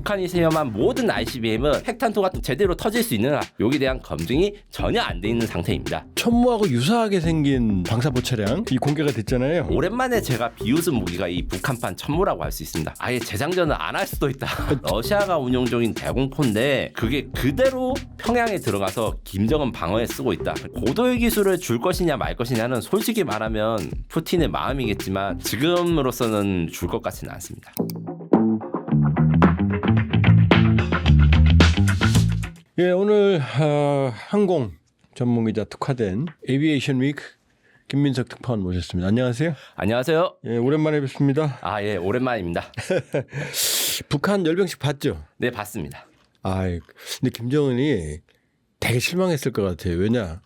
북한이 시험한 모든 ICBM은 핵탄두가 제대로 터질 수 있느냐 여기에 대한 검증이 전혀 안 돼 있는 상태입니다. 천무하고 유사하게 생긴 방사포 차량 이 공개가 됐잖아요. 오랜만에 제가 비웃은 무기가 이 북한판 천무라고 할 수 있습니다. 아예 재장전을 안 할 수도 있다. 러시아가 운용 중인 대공포인데 그게 그대로 평양에 들어가서 김정은 방어에 쓰고 있다. 고도의 기술을 줄 것이냐 말 것이냐는 솔직히 말하면 푸틴의 마음이겠지만 지금으로서는 줄 것 같지는 않습니다. 예, 오늘 항공 전문기자 특화된 에비에이션 위크 김민석 특파원 모셨습니다. 안녕하세요. 안녕하세요. 예, 오랜만에 뵙습니다. 아, 예, 오랜만입니다. 북한 열병식 봤죠? 네, 봤습니다. 아, 근데 김정은이 되게 실망했을 것 같아요. 왜냐?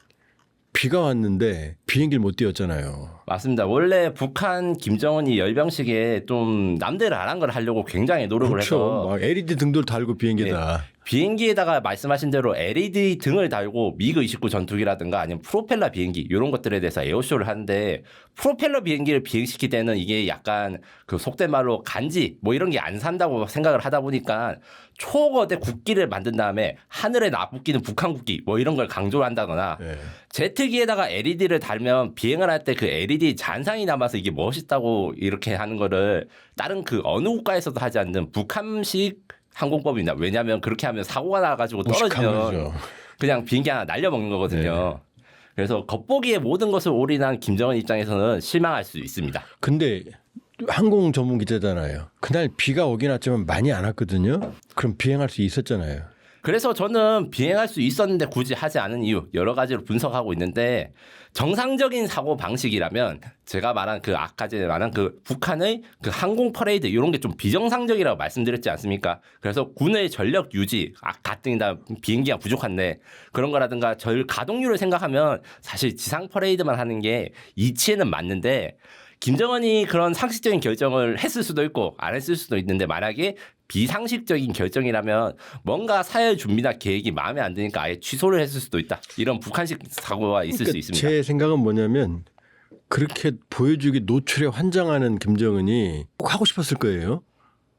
비가 왔는데 비행기를 못 띄웠잖아요. 맞습니다. 원래 북한 김정은이 열병식에 좀 남들 안 한 걸 하려고 굉장히 노력을 그렇죠. 해서 막 LED 등도 달고 비행기에다. 비행기에다가 말씀하신 대로 LED 등을 달고 미그 29 전투기라든가 아니면 프로펠러 비행기 이런 것들에 대해서 에어쇼를 하는데 프로펠러 비행기를 비행시킬 때는 이게 약간 그 속된 말로 간지 뭐 이런 게 안 산다고 생각을 하다 보니까 초거대 국기를 만든 다음에 하늘에 나붙기는 북한 국기 뭐 이런 걸 강조를 한다거나 네. 제트기에다가 LED를 달면 비행을 할 때 그 LED 잔상이 남아서 이게 멋있다고 이렇게 하는 거를 다른 그 어느 국가에서도 하지 않는 북한식 항공법입니다. 왜냐하면 그렇게 하면 사고가 나가지고 떨어지면 그냥 비행기 하나 날려먹는 거거든요. 네. 그래서 겉보기에 모든 것을 올인한 김정은 입장에서는 실망할 수 있습니다. 근데 항공 전문 기자잖아요. 그날 비가 오긴 왔지만 많이 안 왔거든요. 그럼 비행할 수 있었잖아요. 그래서 저는 비행할 수 있었는데 굳이 하지 않은 이유 여러 가지로 분석하고 있는데 정상적인 사고 방식이라면 제가 말한 그 아까 전에 말한 그 북한의 그 항공 퍼레이드 이런 게 좀 비정상적이라고 말씀드렸지 않습니까? 그래서 군의 전력 유지 가뜩이나 비행기가 부족한데 그런 거라든가 가동률을 생각하면 사실 지상 퍼레이드만 하는 게 이치에는 맞는데 김정은이 그런 상식적인 결정을 했을 수도 있고 안 했을 수도 있는데 만약에 비상식적인 결정이라면 뭔가 사회 준비나 계획이 마음에 안 드니까 아예 취소를 했을 수도 있다. 이런 북한식 사고가 있을 수 있습니다. 제 생각은 뭐냐면 그렇게 보여주기 노출에 환장하는 김정은이 꼭 하고 싶었을 거예요.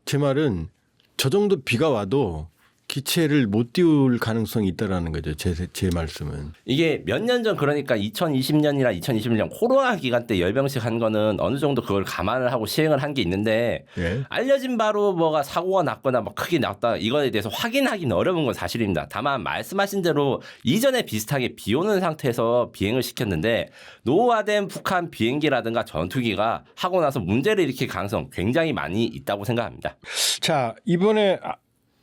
제 말은 저 정도 비가 와도 기체를 못 띄울 가능성이 있다라는 거죠. 제 말씀은. 이게 몇 년 전 그러니까 2020년이나 2021년 코로나 기간 때 열병식 한 거는 어느 정도 그걸 감안을 하고 시행을 한 게 있는데 예. 알려진 바로 뭐가 사고가 났거나 막 크게 났다 이거에 대해서 확인하기는 어려운 건 사실입니다. 다만 말씀하신 대로 이전에 비슷하게 비 오는 상태에서 비행을 시켰는데 노후화된 북한 비행기라든가 전투기가 하고 나서 문제를 일으킬 가능성 굉장히 많이 있다고 생각합니다. 자, 이번에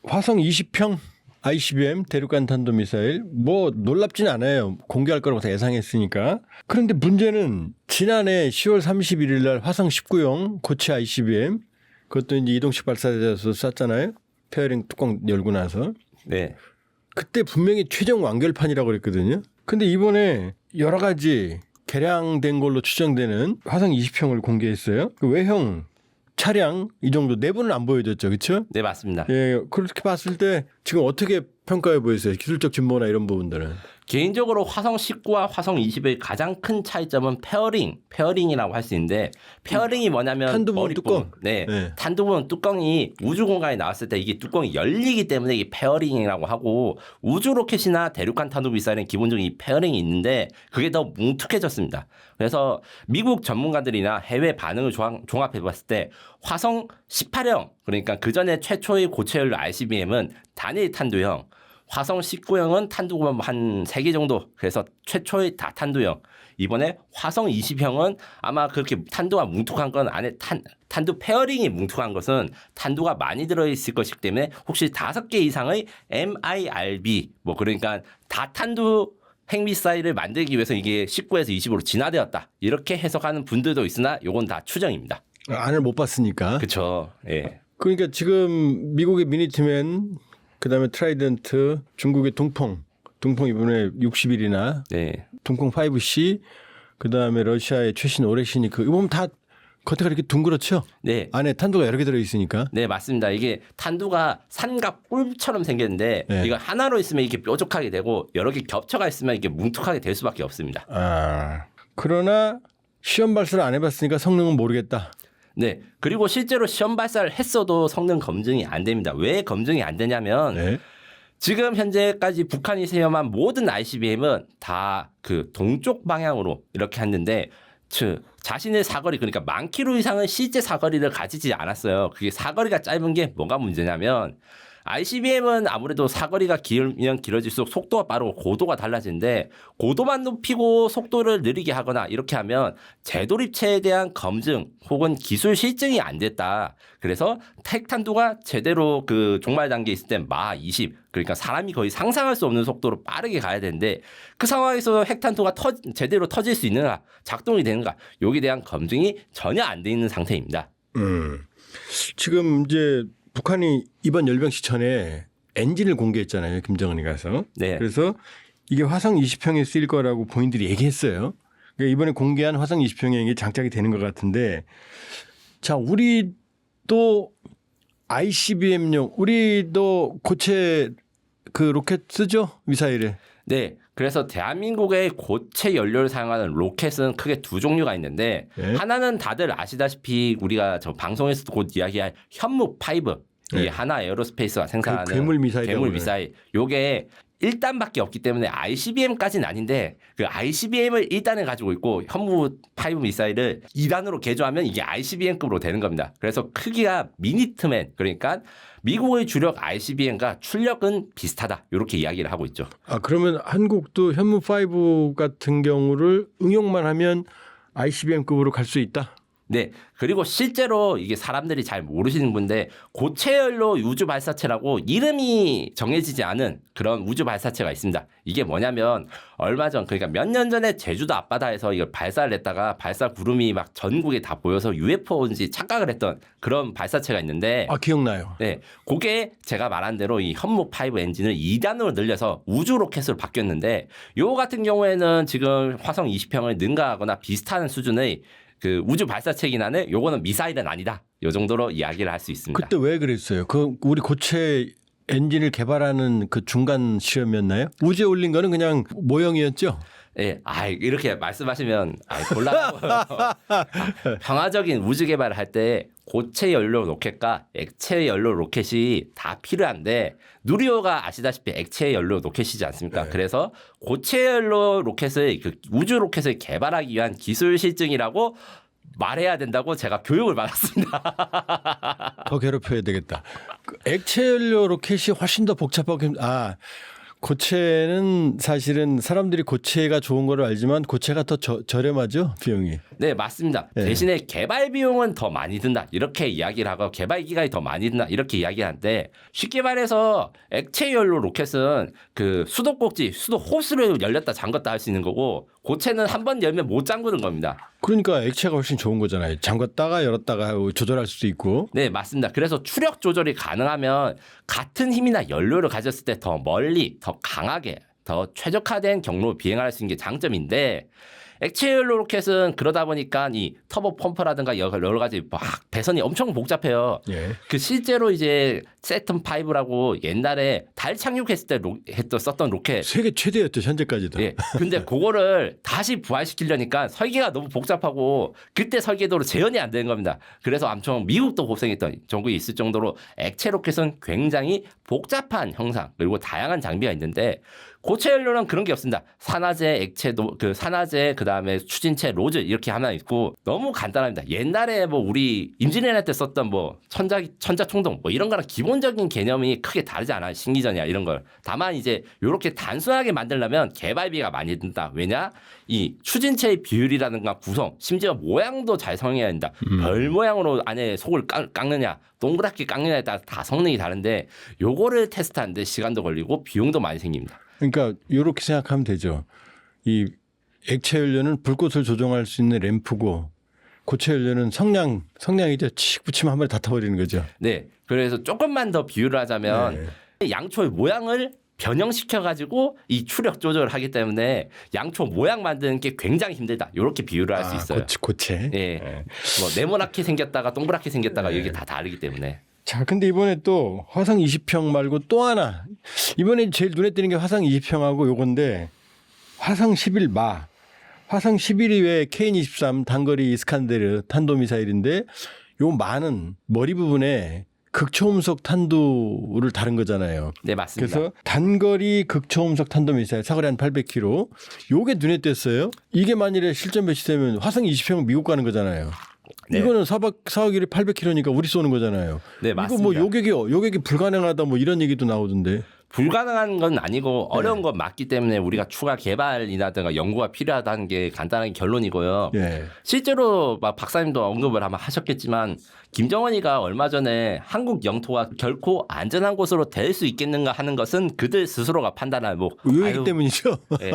화성 20형 ICBM 대륙간 탄도미사일 뭐 놀랍진 않아요. 공개할 거라고 다 예상했으니까. 그런데 문제는 지난해 10월 31일 날 화성 19형 고체 ICBM 그것도 이제 이동식 발사돼서 쐈잖아요. 페어링 뚜껑 열고 나서. 네. 그때 분명히 최종 완결판이라고 그랬거든요. 근데 이번에 여러 가지 개량된 걸로 추정되는 화성 20형을 공개했어요. 그 외형 차량 이 정도 내부는 안 보여줬죠. 그렇죠? 네, 맞습니다. 예, 그렇게 봤을 때 지금 어떻게 평가해 보이세요? 기술적 진보나 이런 부분들은. 개인적으로 화성 19와 화성 20의 가장 큰 차이점은 페어링이라고 할 수 있는데 페어링이 뭐냐면 탄두 부분 뚜껑. 네. 네. 탄두 부분 뚜껑이 우주 공간에 나왔을 때 이게 뚜껑이 열리기 때문에 이게 페어링이라고 하고 우주 로켓이나 대륙간 탄도 미사일은 기본적인 이 페어링이 있는데 그게 더 뭉툭해졌습니다. 그래서 미국 전문가들이나 해외 반응을 종합해 봤을 때 화성 18형 그러니까 그 전에 최초의 고체연료 ICBM은 단일 탄두형 화성 19형은 탄두가 한 3개 정도 그래서 최초의 다탄두형 이번에 화성 20형은 아마 그렇게 탄두가 뭉툭한 건 안에 탄두 페어링이 뭉툭한 것은 탄두가 많이 들어있을 것이기 때문에 혹시 5개 이상의 MIRB 뭐 그러니까 다탄두 핵미사일을 만들기 위해서 이게 19에서 20으로 진화되었다 이렇게 해석하는 분들도 있으나 이건 다 추정입니다. 안을 못 봤으니까. 그렇죠. 예. 그러니까 지금 미국의 미니트맨 그다음에 트라이던트 중국의 둥펑 이번에 60일이나 네. 둥펑 5C 그다음에 러시아의 최신 오레시니크 이거 보면 다 겉에가 이렇게 둥그렇죠? 네. 안에 탄두가 여러 개 들어 있으니까. 네, 맞습니다. 이게 탄두가 산과 뿔처럼 생겼는데 네. 이거 하나로 있으면 이게 뾰족하게 되고 여러 개 겹쳐가 있으면 이게 뭉툭하게 될 수밖에 없습니다. 아. 그러나 시험 발사를 안 해봤으니까 성능은 모르겠다. 네. 그리고 실제로 시험 발사를 했어도 성능 검증이 안 됩니다. 왜 검증이 안 되냐면 네. 지금 현재까지 북한이 시험한 모든 ICBM은 다 그 동쪽 방향으로 이렇게 했는데 자신의 사거리 그러니까 10,000km 이상은 실제 사거리를 가지지 않았어요. 그게 사거리가 짧은 게 뭐가 문제냐면 ICBM은 아무래도 사거리가 길면 길어질수록 속도가 빠르고 고도가 달라지는데 고도만 높이고 속도를 느리게 하거나 이렇게 하면 재도립체에 대한 검증 혹은 기술 실증이 안 됐다. 그래서 핵탄두가 제대로 그 종말 단계에 있을 땐 마 20 그러니까 사람이 거의 상상할 수 없는 속도로 빠르게 가야 되는데 그 상황에서 핵탄두가 제대로 터질 수 있는가 작동이 되는가 여기에 대한 검증이 전혀 안 돼 있는 상태입니다. 지금 이제 북한이 이번 열병식 전에 엔진을 공개했잖아요. 김정은이 가서. 네. 그래서 이게 화성 20평에 쓰일 거라고 본인들이 얘기했어요. 그러니까 이번에 공개한 화성 20평에 이게 장착이 되는 것 같은데 자, 우리도 ICBM용 우리도 고체 그 로켓 쓰죠? 미사일에. 네. 그래서 대한민국의 고체 연료를 사용하는 로켓은 크게 두 종류가 있는데 네. 하나는 다들 아시다시피 우리가 저 방송에서도 곧 이야기할 현무5 이 네. 하나 에어로스페이스가 생산하는 괴물 미사일. 괴물 미사일. 요게 1단밖에 없기 때문에 ICBM까지는 아닌데 그 ICBM을 1단을 가지고 있고 현무5 미사일을 2단으로 개조하면 이게 ICBM급으로 되는 겁니다. 그래서 크기가 미니트맨 그러니까 미국의 주력 ICBM과 출력은 비슷하다. 이렇게 이야기를 하고 있죠. 아, 그러면 한국도 현무5 같은 경우를 응용만 하면 ICBM급으로 갈 수 있다? 네. 그리고 실제로 이게 사람들이 잘 모르시는 분인데 고체연료 우주 발사체라고 이름이 정해지지 않은 그런 우주 발사체가 있습니다. 이게 뭐냐면 얼마 전 그러니까 몇 년 전에 제주도 앞바다에서 이걸 발사를 했다가 발사 구름이 막 전국에 다 보여서 UFO인지 착각을 했던 그런 발사체가 있는데 아, 기억나요. 네. 그게 제가 말한 대로 이 현무5 엔진을 2단으로 늘려서 우주 로켓으로 바뀌었는데 요 같은 경우에는 지금 화성 20평을 능가하거나 비슷한 수준의 그 우주 발사체긴 한데 요거는 미사일은 아니다. 요 정도로 이야기를 할 수 있습니다. 그때 왜 그랬어요? 그 우리 고체 엔진을 개발하는 그 중간 실험이었나요? 우주에 올린 거는 그냥 모형이었죠? 예, 이렇게 말씀하시면 곤란하고요. 평화적인 우주 개발을 할 때 고체 연료 로켓과 액체 연료 로켓이 다 필요한데 누리호가 아시다시피 액체 연료 로켓이지 않습니까? 네. 그래서 고체 연료 로켓을 그 우주 로켓을 개발하기 위한 기술 실증이라고 말해야 된다고 제가 교육을 받았습니다. 더 괴롭혀야 되겠다. 그 액체 연료 로켓이 훨씬 더 복잡하고 고체는 사실은 사람들이 고체가 좋은 걸 알지만 고체가 더 저렴하죠, 비용이. 네, 맞습니다. 네. 대신에 개발 비용은 더 많이 든다. 이렇게 이야기를 하고 개발 기간이 더 많이 든다. 이렇게 이야기하는데 쉽게 말해서 액체 연료 로켓은 그 수도꼭지, 수도 호스를 열렸다 잠갔다 할 수 있는 거고 고체는 한 번 열면 못 잠그는 겁니다. 그러니까 액체가 훨씬 좋은 거잖아요. 잠갔다가 열었다가 하고 조절할 수도 있고. 네, 맞습니다. 그래서 추력 조절이 가능하면 같은 힘이나 연료를 가졌을 때 더 멀리, 더 강하게, 더 최적화된 경로를 비행할 수 있는 게 장점인데 액체 연료 로켓은 그러다 보니까 이 터보 펌프라든가 여러 가지 막 배선이 엄청 복잡해요. 예. 그 실제로 이제 세턴 5라고 옛날에 달 착륙했을 때 썼던 로켓. 세계 최대였죠, 현재까지도. 예. 근데 그거를 다시 부활시키려니까 설계가 너무 복잡하고 그때 설계도로 재현이 안 되는 겁니다. 그래서 엄청 미국도 고생했던 전국에 있을 정도로 액체 로켓은 굉장히 복잡한 형상 그리고 다양한 장비가 있는데 고체 연료는 그런 게 없습니다. 산화제, 액체도 그 산화제 그다음에 추진체, 로즈 이렇게 하나 있고 너무 간단합니다. 옛날에 뭐 우리 임진왜란 때 썼던 뭐 천자총동 뭐 이런 거랑 기본적인 개념이 크게 다르지 않아요. 신기전이야 이런 걸. 다만 이제 이렇게 단순하게 만들려면 개발비가 많이 든다. 왜냐? 이 추진체의 비율이라든가 구성, 심지어 모양도 잘 성형해야 된다. 별 모양으로 안에 속을 깎느냐, 동그랗게 깎느냐에 따라 다 성능이 다른데 요거를 테스트하는데 시간도 걸리고 비용도 많이 생깁니다. 그러니까 이렇게 생각하면 되죠. 이 액체 연료는 불꽃을 조종할 수 있는 램프고 고체 연료는 성냥이죠. 칙 붙이면 한 번에 다 타버리는 거죠. 네. 그래서 조금만 더 비유를 하자면 양초의 모양을 변형시켜가지고 이 추력 조절을 하기 때문에 양초 모양 만드는 게 굉장히 힘들다. 이렇게 비유를 할 수 있어요. 고체. 예. 뭐 네모나게 생겼다가 동그랗게 생겼다가 이게 다 다르기 때문에. 자, 근데 이번에 또 화성 20평 말고 또 하나. 이번에 제일 눈에 띄는 게 화성 20평하고 요건데 화성 11마. 화성 11이 왜 KN-23 단거리 이스칸데르 탄도미사일인데 요 많은 머리 부분에 극초음속 탄두를 다른 거잖아요. 네, 맞습니다. 그래서 단거리 극초음속 탄도미사일 사거리 한 800km 요게 눈에 띄었어요. 이게 만일에 실전 배치되면 화성 20평 미국 가는 거잖아요. 네. 이거는 사거리 800km니까 우리 쏘는 거잖아요. 네, 이거 맞습니다. 뭐 요격이 불가능하다 뭐 이런 얘기도 나오던데. 불가능한 건 아니고 어려운 건 맞기 때문에 우리가 추가 개발이라든가 연구가 필요하다는 게 간단한 결론이고요. 예. 실제로 막 박사님도 언급을 아마 하셨겠지만 김정은이가 얼마 전에 한국 영토가 결코 안전한 곳으로 될 수 있겠는가 하는 것은 그들 스스로가 판단하고 요 아유, 얘기 때문이죠. 예.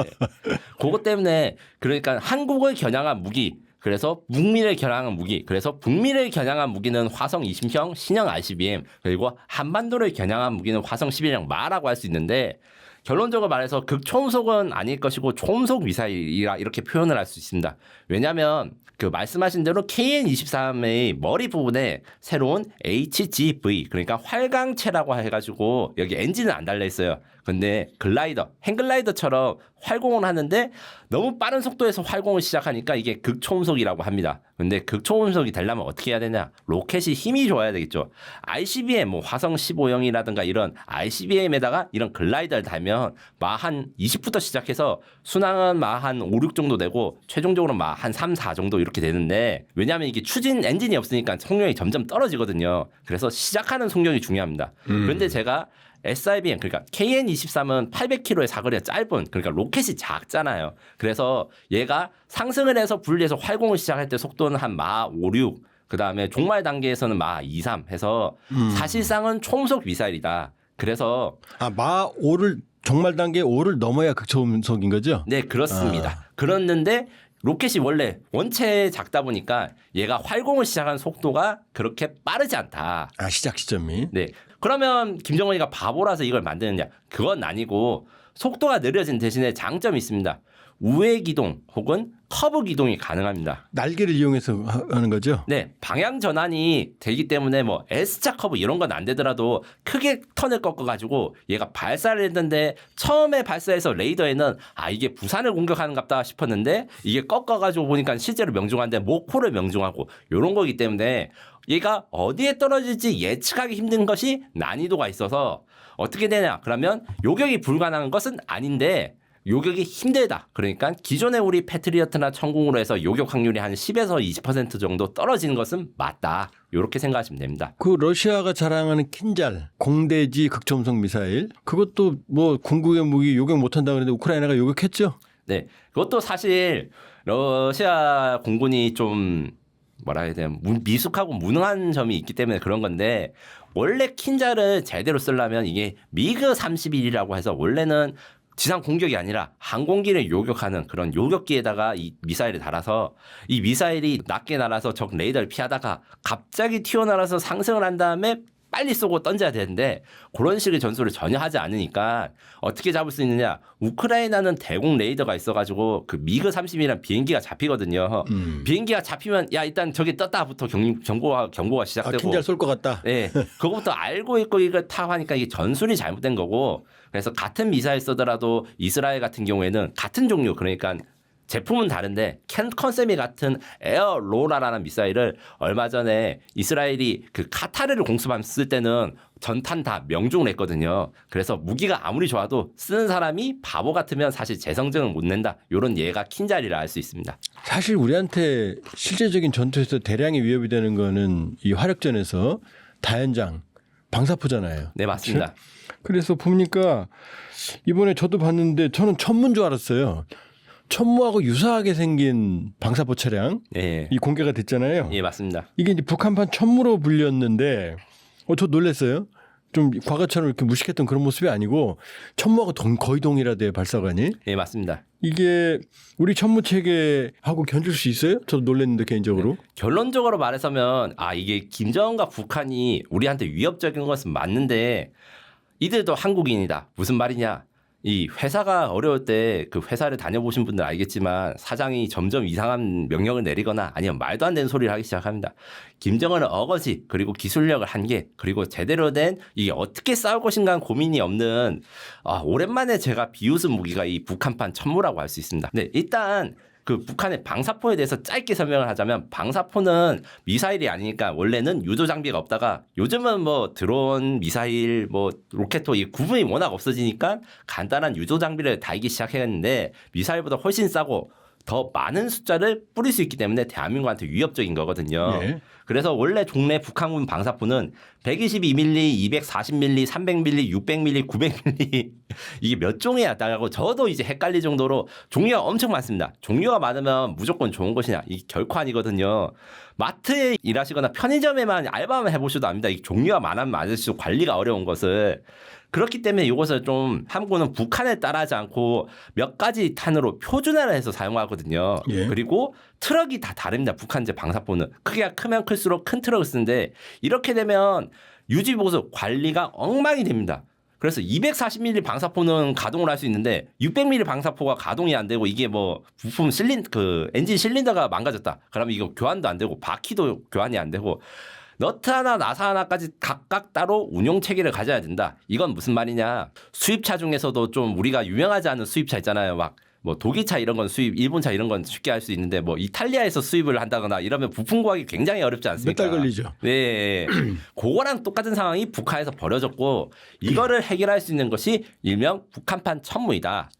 그것 때문에 그러니까 한국을 겨냥한 무기 그래서 북미를 겨냥한 무기 그래서 북미를 겨냥한 무기는 화성 20형 신형 ICBM 그리고 한반도를 겨냥한 무기는 화성 11형 마라고 할 수 있는데 결론적으로 말해서 극초음속은 아닐 것이고 초음속 미사일이라 이렇게 표현을 할 수 있습니다. 왜냐하면 그 말씀하신 대로 KN-23의 머리 부분에 새로운 HGV 그러니까 활강체라고 해가지고 여기 엔진은 안 달려 있어요. 근데 글라이더, 행글라이더처럼 활공을 하는데 너무 빠른 속도에서 활공을 시작하니까 이게 극초음속이라고 합니다. 근데 극초음속이 되려면 어떻게 해야 되냐? 로켓이 힘이 좋아야 되겠죠. ICBM, 뭐 화성 15형이라든가 이런 ICBM에다가 이런 글라이더를 달면 마 한 20부터 시작해서 순항은 마 한 5, 6 정도 되고 최종적으로 마 한 3, 4 정도 이렇게 되는데 왜냐하면 이게 추진 엔진이 없으니까 속력이 점점 떨어지거든요. 그래서 시작하는 속력이 중요합니다. 그런데 제가 SIBM 그러니까 KN-23은 800km의 사거리가 짧은 그러니까 로켓이 작잖아요. 그래서 얘가 상승을 해서 분리해서 활공을 시작할 때 속도는 한 마 5, 6 그다음에 종말 단계에서는 마 2, 3 해서 사실상은 초음속 미사일이다. 그래서 마 5를 정말 단계 5를 넘어야 극초음속인 거죠? 네, 그렇습니다. 그렇는데 로켓이 원래 원체 작다 보니까 얘가 활공을 시작한 속도가 그렇게 빠르지 않다. 시작 시점이. 네. 그러면 김정은이가 바보라서 이걸 만드느냐? 그건 아니고 속도가 느려진 대신에 장점이 있습니다. 우회 기동 혹은 커브 기동이 가능합니다. 날개를 이용해서 하는 거죠? 네, 방향 전환이 되기 때문에 뭐 S자 커브 이런 건 안 되더라도 크게 턴을 꺾어가지고 얘가 발사를 했는데 처음에 발사해서 레이더에는 이게 부산을 공격하는갑다 싶었는데 이게 꺾어가지고 보니까 실제로 명중한데 목포를 명중하고 이런 거기 때문에 얘가 어디에 떨어질지 예측하기 힘든 것이 난이도가 있어서 어떻게 되냐? 그러면 요격이 불가능한 것은 아닌데. 요격이 힘들다. 그러니까 기존에 우리 패트리어트나 천궁으로 해서 요격 확률이 한 10에서 20% 정도 떨어지는 것은 맞다. 이렇게 생각하시면 됩니다. 그 러시아가 자랑하는 킨잘 공대지 극초음속 미사일 그것도 뭐 궁극의 무기 요격 못한다 그랬는데 우크라이나가 요격했죠? 네, 그것도 사실 러시아 공군이 좀 뭐라 해야 되나 미숙하고 무능한 점이 있기 때문에 그런 건데 원래 킨잘을 제대로 쓰려면 이게 미그 31이라고 해서 원래는 지상 공격이 아니라 항공기를 요격하는 그런 요격기에다가 이 미사일을 달아서 이 미사일이 낮게 날아서 적 레이더를 피하다가 갑자기 튀어나와서 상승을 한 다음에 빨리 쏘고 던져야 되는데 그런 식의 전술을 전혀 하지 않으니까 어떻게 잡을 수 있느냐. 우크라이나는 대공 레이더가 있어가지고 그 미그 30이라는 비행기가 잡히거든요. 비행기가 잡히면 야 일단 저기 떴다부터 경고가 시작되고 킨잘 쏠 것 같다. 네, 그거부터 알고 있고 이걸 타고 하니까 이게 전술이 잘못된 거고 그래서 같은 미사일 쓰더라도 이스라엘 같은 경우에는 같은 종류 그러니까 제품은 다른데 컨셉이 같은 에어로라라는 미사일을 얼마 전에 이스라엘이 그 카타르를 공습했을 때는 전탄 다 명중을 했거든요. 그래서 무기가 아무리 좋아도 쓰는 사람이 바보 같으면 사실 재성전을 못 낸다. 이런 예가 킨잘이라 할 수 있습니다. 사실 우리한테 실제적인 전투에서 대량의 위협이 되는 거는 이 화력전에서 다연장 방사포잖아요. 네, 맞습니다. 그렇죠? 그래서 보니까 이번에 저도 봤는데 저는 천문 줄 알았어요. 천무하고 유사하게 생긴 방사포 차량 네. 이 공개가 됐잖아요. 예, 맞습니다. 이게 이제 북한판 천무로 불렸는데 저 놀랐어요. 좀 과거처럼 이렇게 무식했던 그런 모습이 아니고 천무하고 거의 동일하대요 발사관이. 예, 맞습니다. 이게 우리 천무 체계하고 견줄 수 있어요? 저도 놀랐는데 개인적으로. 네. 결론적으로 말해서면 이게 김정은과 북한이 우리한테 위협적인 것은 맞는데 이들도 한국인이다. 무슨 말이냐? 이 회사가 어려울 때 그 회사를 다녀보신 분들 알겠지만 사장이 점점 이상한 명령을 내리거나 아니면 말도 안 되는 소리를 하기 시작합니다. 김정은은 어거지 그리고 기술력을 한계 그리고 제대로 된 이게 어떻게 싸울 것인가 고민이 없는 오랜만에 제가 비웃은 무기가 이 북한판 천무라고 할 수 있습니다. 네, 일단 그 북한의 방사포에 대해서 짧게 설명을 하자면 방사포는 미사일이 아니니까 원래는 유도 장비가 없다가 요즘은 뭐 드론, 미사일, 뭐 로켓도 이 구분이 워낙 없어지니까 간단한 유도 장비를 달기 시작했는데 미사일보다 훨씬 싸고 더 많은 숫자를 뿌릴 수 있기 때문에 대한민국한테 위협적인 거거든요. 예. 그래서 원래 종래 북한군 방사포는 122mm, 240mm, 300mm, 600mm, 900mm 이게 몇 종이야 나가고 저도 이제 헷갈릴 정도로 종류가 엄청 많습니다. 종류가 많으면 무조건 좋은 것이냐? 이게 결코 아니거든요. 마트에 일하시거나 편의점에만 알바만 해보셔도 압니다. 이 종류가 많으면 아저씨도 관리가 어려운 것을. 그렇기 때문에 이것을 좀 함구는 북한에 따라하지 않고 몇 가지 탄으로 표준화를 해서 사용하거든요. 예. 그리고 트럭이 다 다릅니다. 북한제 방사포는. 크기가 크면 클수록 큰 트럭을 쓰는데 이렇게 되면 유지 보수 관리가 엉망이 됩니다. 그래서 240mm 방사포는 가동을 할 수 있는데 600mm 방사포가 가동이 안 되고 이게 뭐 부품 그 엔진 실린더가 망가졌다. 그러면 이거 교환도 안 되고 바퀴도 교환이 안 되고 너트 하나 나사 하나까지 각각 따로 운용 체계를 가져야 된다. 이건 무슨 말이냐. 수입차 중에서도 좀 우리가 유명하지 않은 수입차 있잖아요. 막 뭐 독일차 이런 건 수입, 일본차 이런 건 쉽게 할 수 있는데 뭐 이탈리아에서 수입을 한다거나 이러면 부품 구하기 굉장히 어렵지 않습니까? 몇 달 걸리죠. 네. 그거랑 똑같은 상황이 북한에서 벌어졌고 이거를 해결할 수 있는 것이 일명 북한판 천무이다.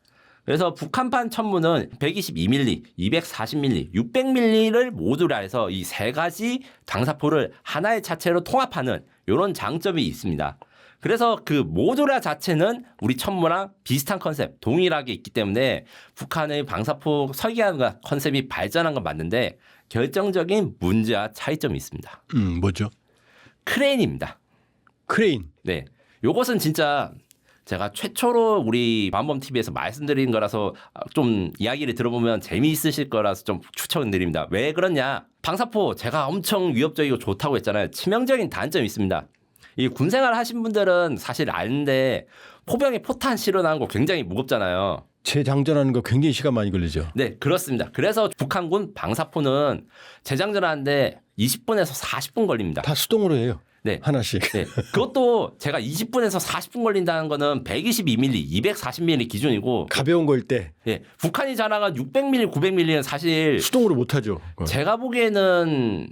그래서 북한판 천무는 122mm, 240mm, 600mm를 모두라 해서 이 세 가지 방사포를 하나의 차체로 통합하는 이런 장점이 있습니다. 그래서 그 모듈화 자체는 우리 천무랑 비슷한 컨셉, 동일하게 있기 때문에 북한의 방사포 설계하는 컨셉이 발전한 건 맞는데 결정적인 문제와 차이점이 있습니다. 뭐죠? 크레인입니다. 크레인. 네. 요것은 진짜 제가 최초로 우리 밤범TV에서 말씀드린 거라서 좀 이야기를 들어보면 재미있으실 거라서 좀 추천드립니다. 왜 그러냐. 방사포 제가 엄청 위협적이고 좋다고 했잖아요. 치명적인 단점이 있습니다. 이 군생활 하신 분들은 사실 아는데 포병에 포탄 실어나는 거 굉장히 무겁잖아요. 재장전하는 거 굉장히 시간 많이 걸리죠. 네, 그렇습니다. 그래서 북한군 방사포는 재장전하는데 20분에서 40분 걸립니다. 다 수동으로 해요. 네. 하나씩. 네. 그것도 제가 20분에서 40분 걸린다는 거는 122mm, 240mm 기준이고 가벼운 거일 때 예, 북한이 자랑한 600mm, 900mm는 사실 수동으로 못 하죠. 제가 보기에는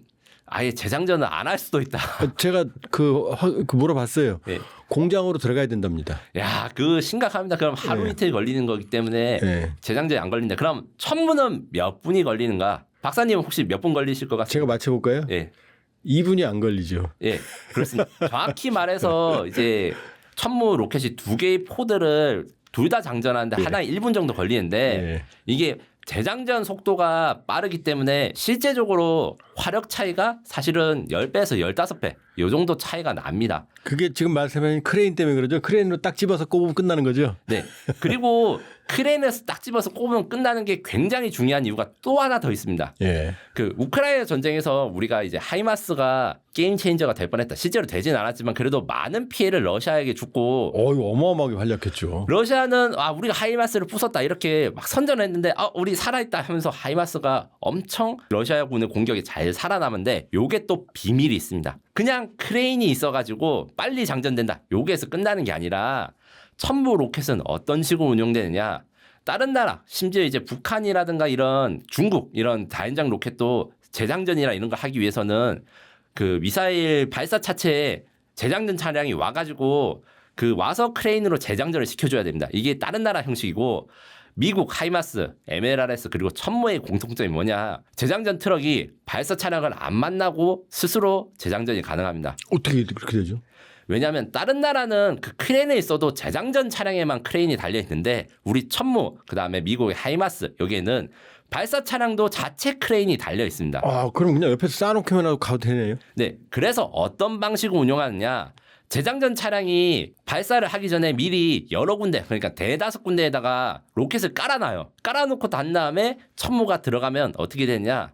아예 재장전을 안 할 수도 있다. 제가 그 물어봤어요. 예. 공장으로 들어가야 된답니다. 야, 그 심각합니다. 그럼 하루 네. 이틀 걸리는 거기 때문에 네. 재장전이 안 걸린다. 그럼 천무는 몇 분이 걸리는가? 박사님은 혹시 몇 분 걸리실 것 같아요? 제가 맞춰볼까요? 예. 2분이 안 걸리죠. 예, 그렇습니다. 정확히 말해서 이제 천무 로켓이 두 개의 포드를 둘 다 장전하는데 예. 하나에 1분 정도 걸리는데 예. 이게 재장전 속도가 빠르기 때문에 실제적으로 화력 차이가 사실은 10배에서 15배 이 정도 차이가 납니다. 그게 지금 말씀하신 크레인 때문에 그러죠. 크레인으로 딱 집어서 꼽으면 끝나는 거죠. 네. 그리고 크레인에서 딱 집어서 꼽으면 끝나는 게 굉장히 중요한 이유가 또 하나 더 있습니다. 예. 그 우크라이나 전쟁에서 우리가 이제 하이마스가 게임 체인저가 될 뻔했다. 실제로 되진 않았지만 그래도 많은 피해를 러시아에게 줬고 이거 어마어마하게 활약했죠. 러시아는 우리가 하이마스를 부쉈다 이렇게 막 선전했는데 우리 살아있다 하면서 하이마스가 엄청 러시아군의 공격에 잘 살아남은데 요게 또 비밀이 있습니다. 그냥 크레인이 있어가지고 빨리 장전된다. 요게에서 끝나는 게 아니라 천무 로켓은 어떤 식으로 운용되느냐. 다른 나라 심지어 이제 북한이라든가 이런 중국 이런 다연장 로켓도 재장전이나 이런 거 하기 위해서는 그 미사일 발사 차체에 재장전 차량이 와가지고 그 와서 크레인으로 재장전을 시켜줘야 됩니다. 이게 다른 나라 형식이고 미국 하이마스, MLRS 그리고 천무의 공통점이 뭐냐. 재장전 트럭이 발사 차량을 안 만나고 스스로 재장전이 가능합니다. 어떻게 그렇게 되죠? 왜냐하면 다른 나라는 그 크레인에 있어도 재장전 차량에만 크레인이 달려있는데 우리 천무 그다음에 미국의 하이마스 여기에는 발사 차량도 자체 크레인이 달려 있습니다. 그럼 그냥 옆에서 쌓아놓기만 하고 가도 되네요. 네, 그래서 어떤 방식으로 운용하느냐. 재장전 차량이 발사를 하기 전에 미리 여러 군데 그러니까 대다섯 군데에다가 로켓을 깔아놔요. 깔아놓고 단 다음에 천무가 들어가면 어떻게 되냐.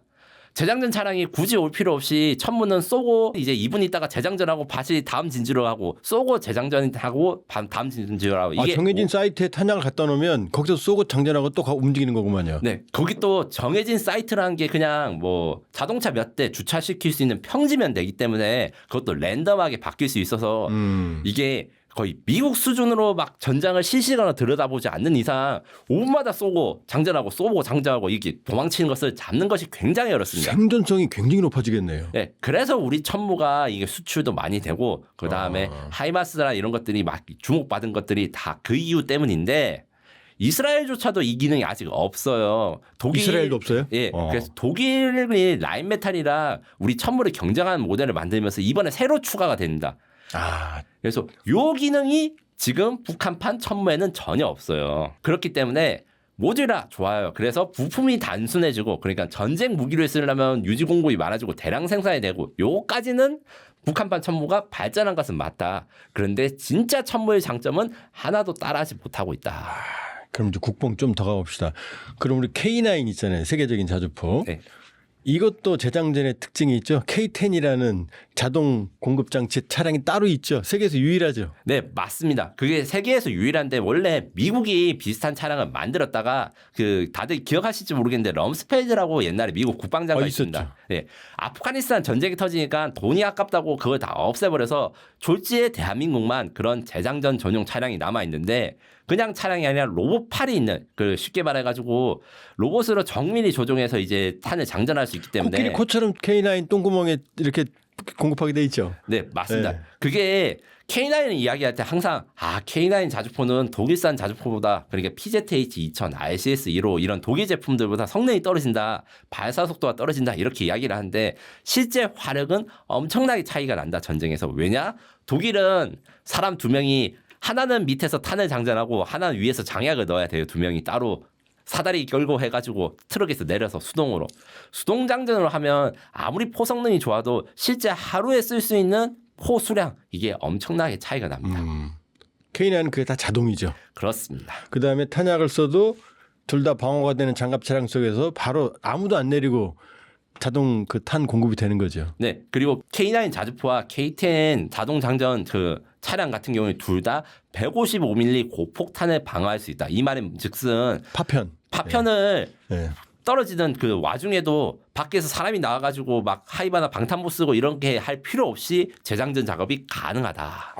재장전 차량이 굳이 올 필요 없이 천무는 쏘고 이제 2분 있다가 재장전하고 다시 다음 진지로 하고 쏘고 재장전하고 다음 진지로 하고 이게 정해진 사이트에 탄약을 갖다 놓으면 거기서 쏘고 장전하고 또 움직이는 거구만요. 네, 거기 또 정해진 사이트라는 게 그냥 뭐 자동차 몇 대 주차시킬 수 있는 평지면 되기 때문에 그것도 랜덤하게 바뀔 수 있어서 이게 거의 미국 수준으로 막 전장을 실시간으로 들여다보지 않는 이상 5분마다 쏘고 장전하고 쏘고 장전하고 이게 도망치는 것을 잡는 것이 굉장히 어렵습니다. 생존성이 굉장히 높아지겠네요. 네, 그래서 우리 천무가 이게 수출도 많이 되고 그 다음에 하이마스나 이런 것들이 막 주목받은 것들이 다 그 이유 때문인데 이스라엘조차도 이 기능이 아직 없어요. 이스라엘도 없어요? 예, 그래서 독일이 라인메탈이랑 우리 천무를 경쟁하는 모델을 만들면서 이번에 새로 추가가 됩니다. 아, 그래서 요 기능이 지금 북한판 천무에는 전혀 없어요. 그렇기 때문에 모듈라 좋아요. 그래서 부품이 단순해지고 그러니까 전쟁 무기를 쓰려면 유지 공급이 많아지고 대량 생산이 되고 요까지는 북한판 천무가 발전한 것은 맞다. 그런데 진짜 천무의 장점은 하나도 따라하지 못하고 있다. 그럼 이제 국뽕 좀 더 가봅시다. 그럼 우리 K9 있잖아요. 세계적인 자주포. 네. 이것도 제장전의 특징이 있죠. K10이라는 자동 공급 장치 차량이 따로 있죠. 세계에서 유일하죠. 네, 맞습니다. 그게 세계에서 유일한데 원래 미국이 비슷한 차량을 만들었다가 그 다들 기억하실지 모르겠는데 럼스펠드라고 옛날에 미국 국방장관 있습니다. 있었죠. 네, 아프가니스탄 전쟁이 터지니까 돈이 아깝다고 그걸 다 없애버려서 졸지에 대한민국만 그런 재장전 전용 차량이 남아 있는데 그냥 차량이 아니라 로봇팔이 있는 그 쉽게 말해가지고 로봇으로 정밀히 조종해서 이제 탄을 장전할 수 있기 때문에 코끼리 코처럼 K9 똥구멍에 이렇게 공급하게 돼 있죠. 네, 맞습니다. 네. 그게 K9 이야기할 때 항상 K9 자주포는 독일산 자주포보다 그러니까 PZH-2000, RCS-15 이런 독일 제품들보다 성능이 떨어진다, 발사 속도가 떨어진다 이렇게 이야기를 하는데 실제 화력은 엄청나게 차이가 난다 전쟁에서. 왜냐? 독일은 사람 2명이 하나는 밑에서 탄을 장전하고 하나는 위에서 장약을 넣어야 돼요. 2명이 따로 사다리 끌고 해가지고 트럭에서 내려서 수동으로. 수동 장전으로 하면 아무리 포 성능이 좋아도 실제 하루에 쓸 수 있는 포 수량 이게 엄청나게 차이가 납니다. K9은 그게 다 자동이죠. 그렇습니다. 그다음에 탄약을 써도 둘 다 방어가 되는 장갑 차량 속에서 바로 아무도 안 내리고 자동 그 탄 공급이 되는 거죠. 네. 그리고 K9 자주포와 K10 자동 장전 그 차량 같은 경우에 둘 다 155mm 고폭탄을 방어할 수 있다. 이 말은 즉슨 파편을 네. 떨어지는 그 와중에도 밖에서 사람이 나와가지고 막 하이바나 방탄복 쓰고 이런 게 할 필요 없이 재장전 작업이 가능하다.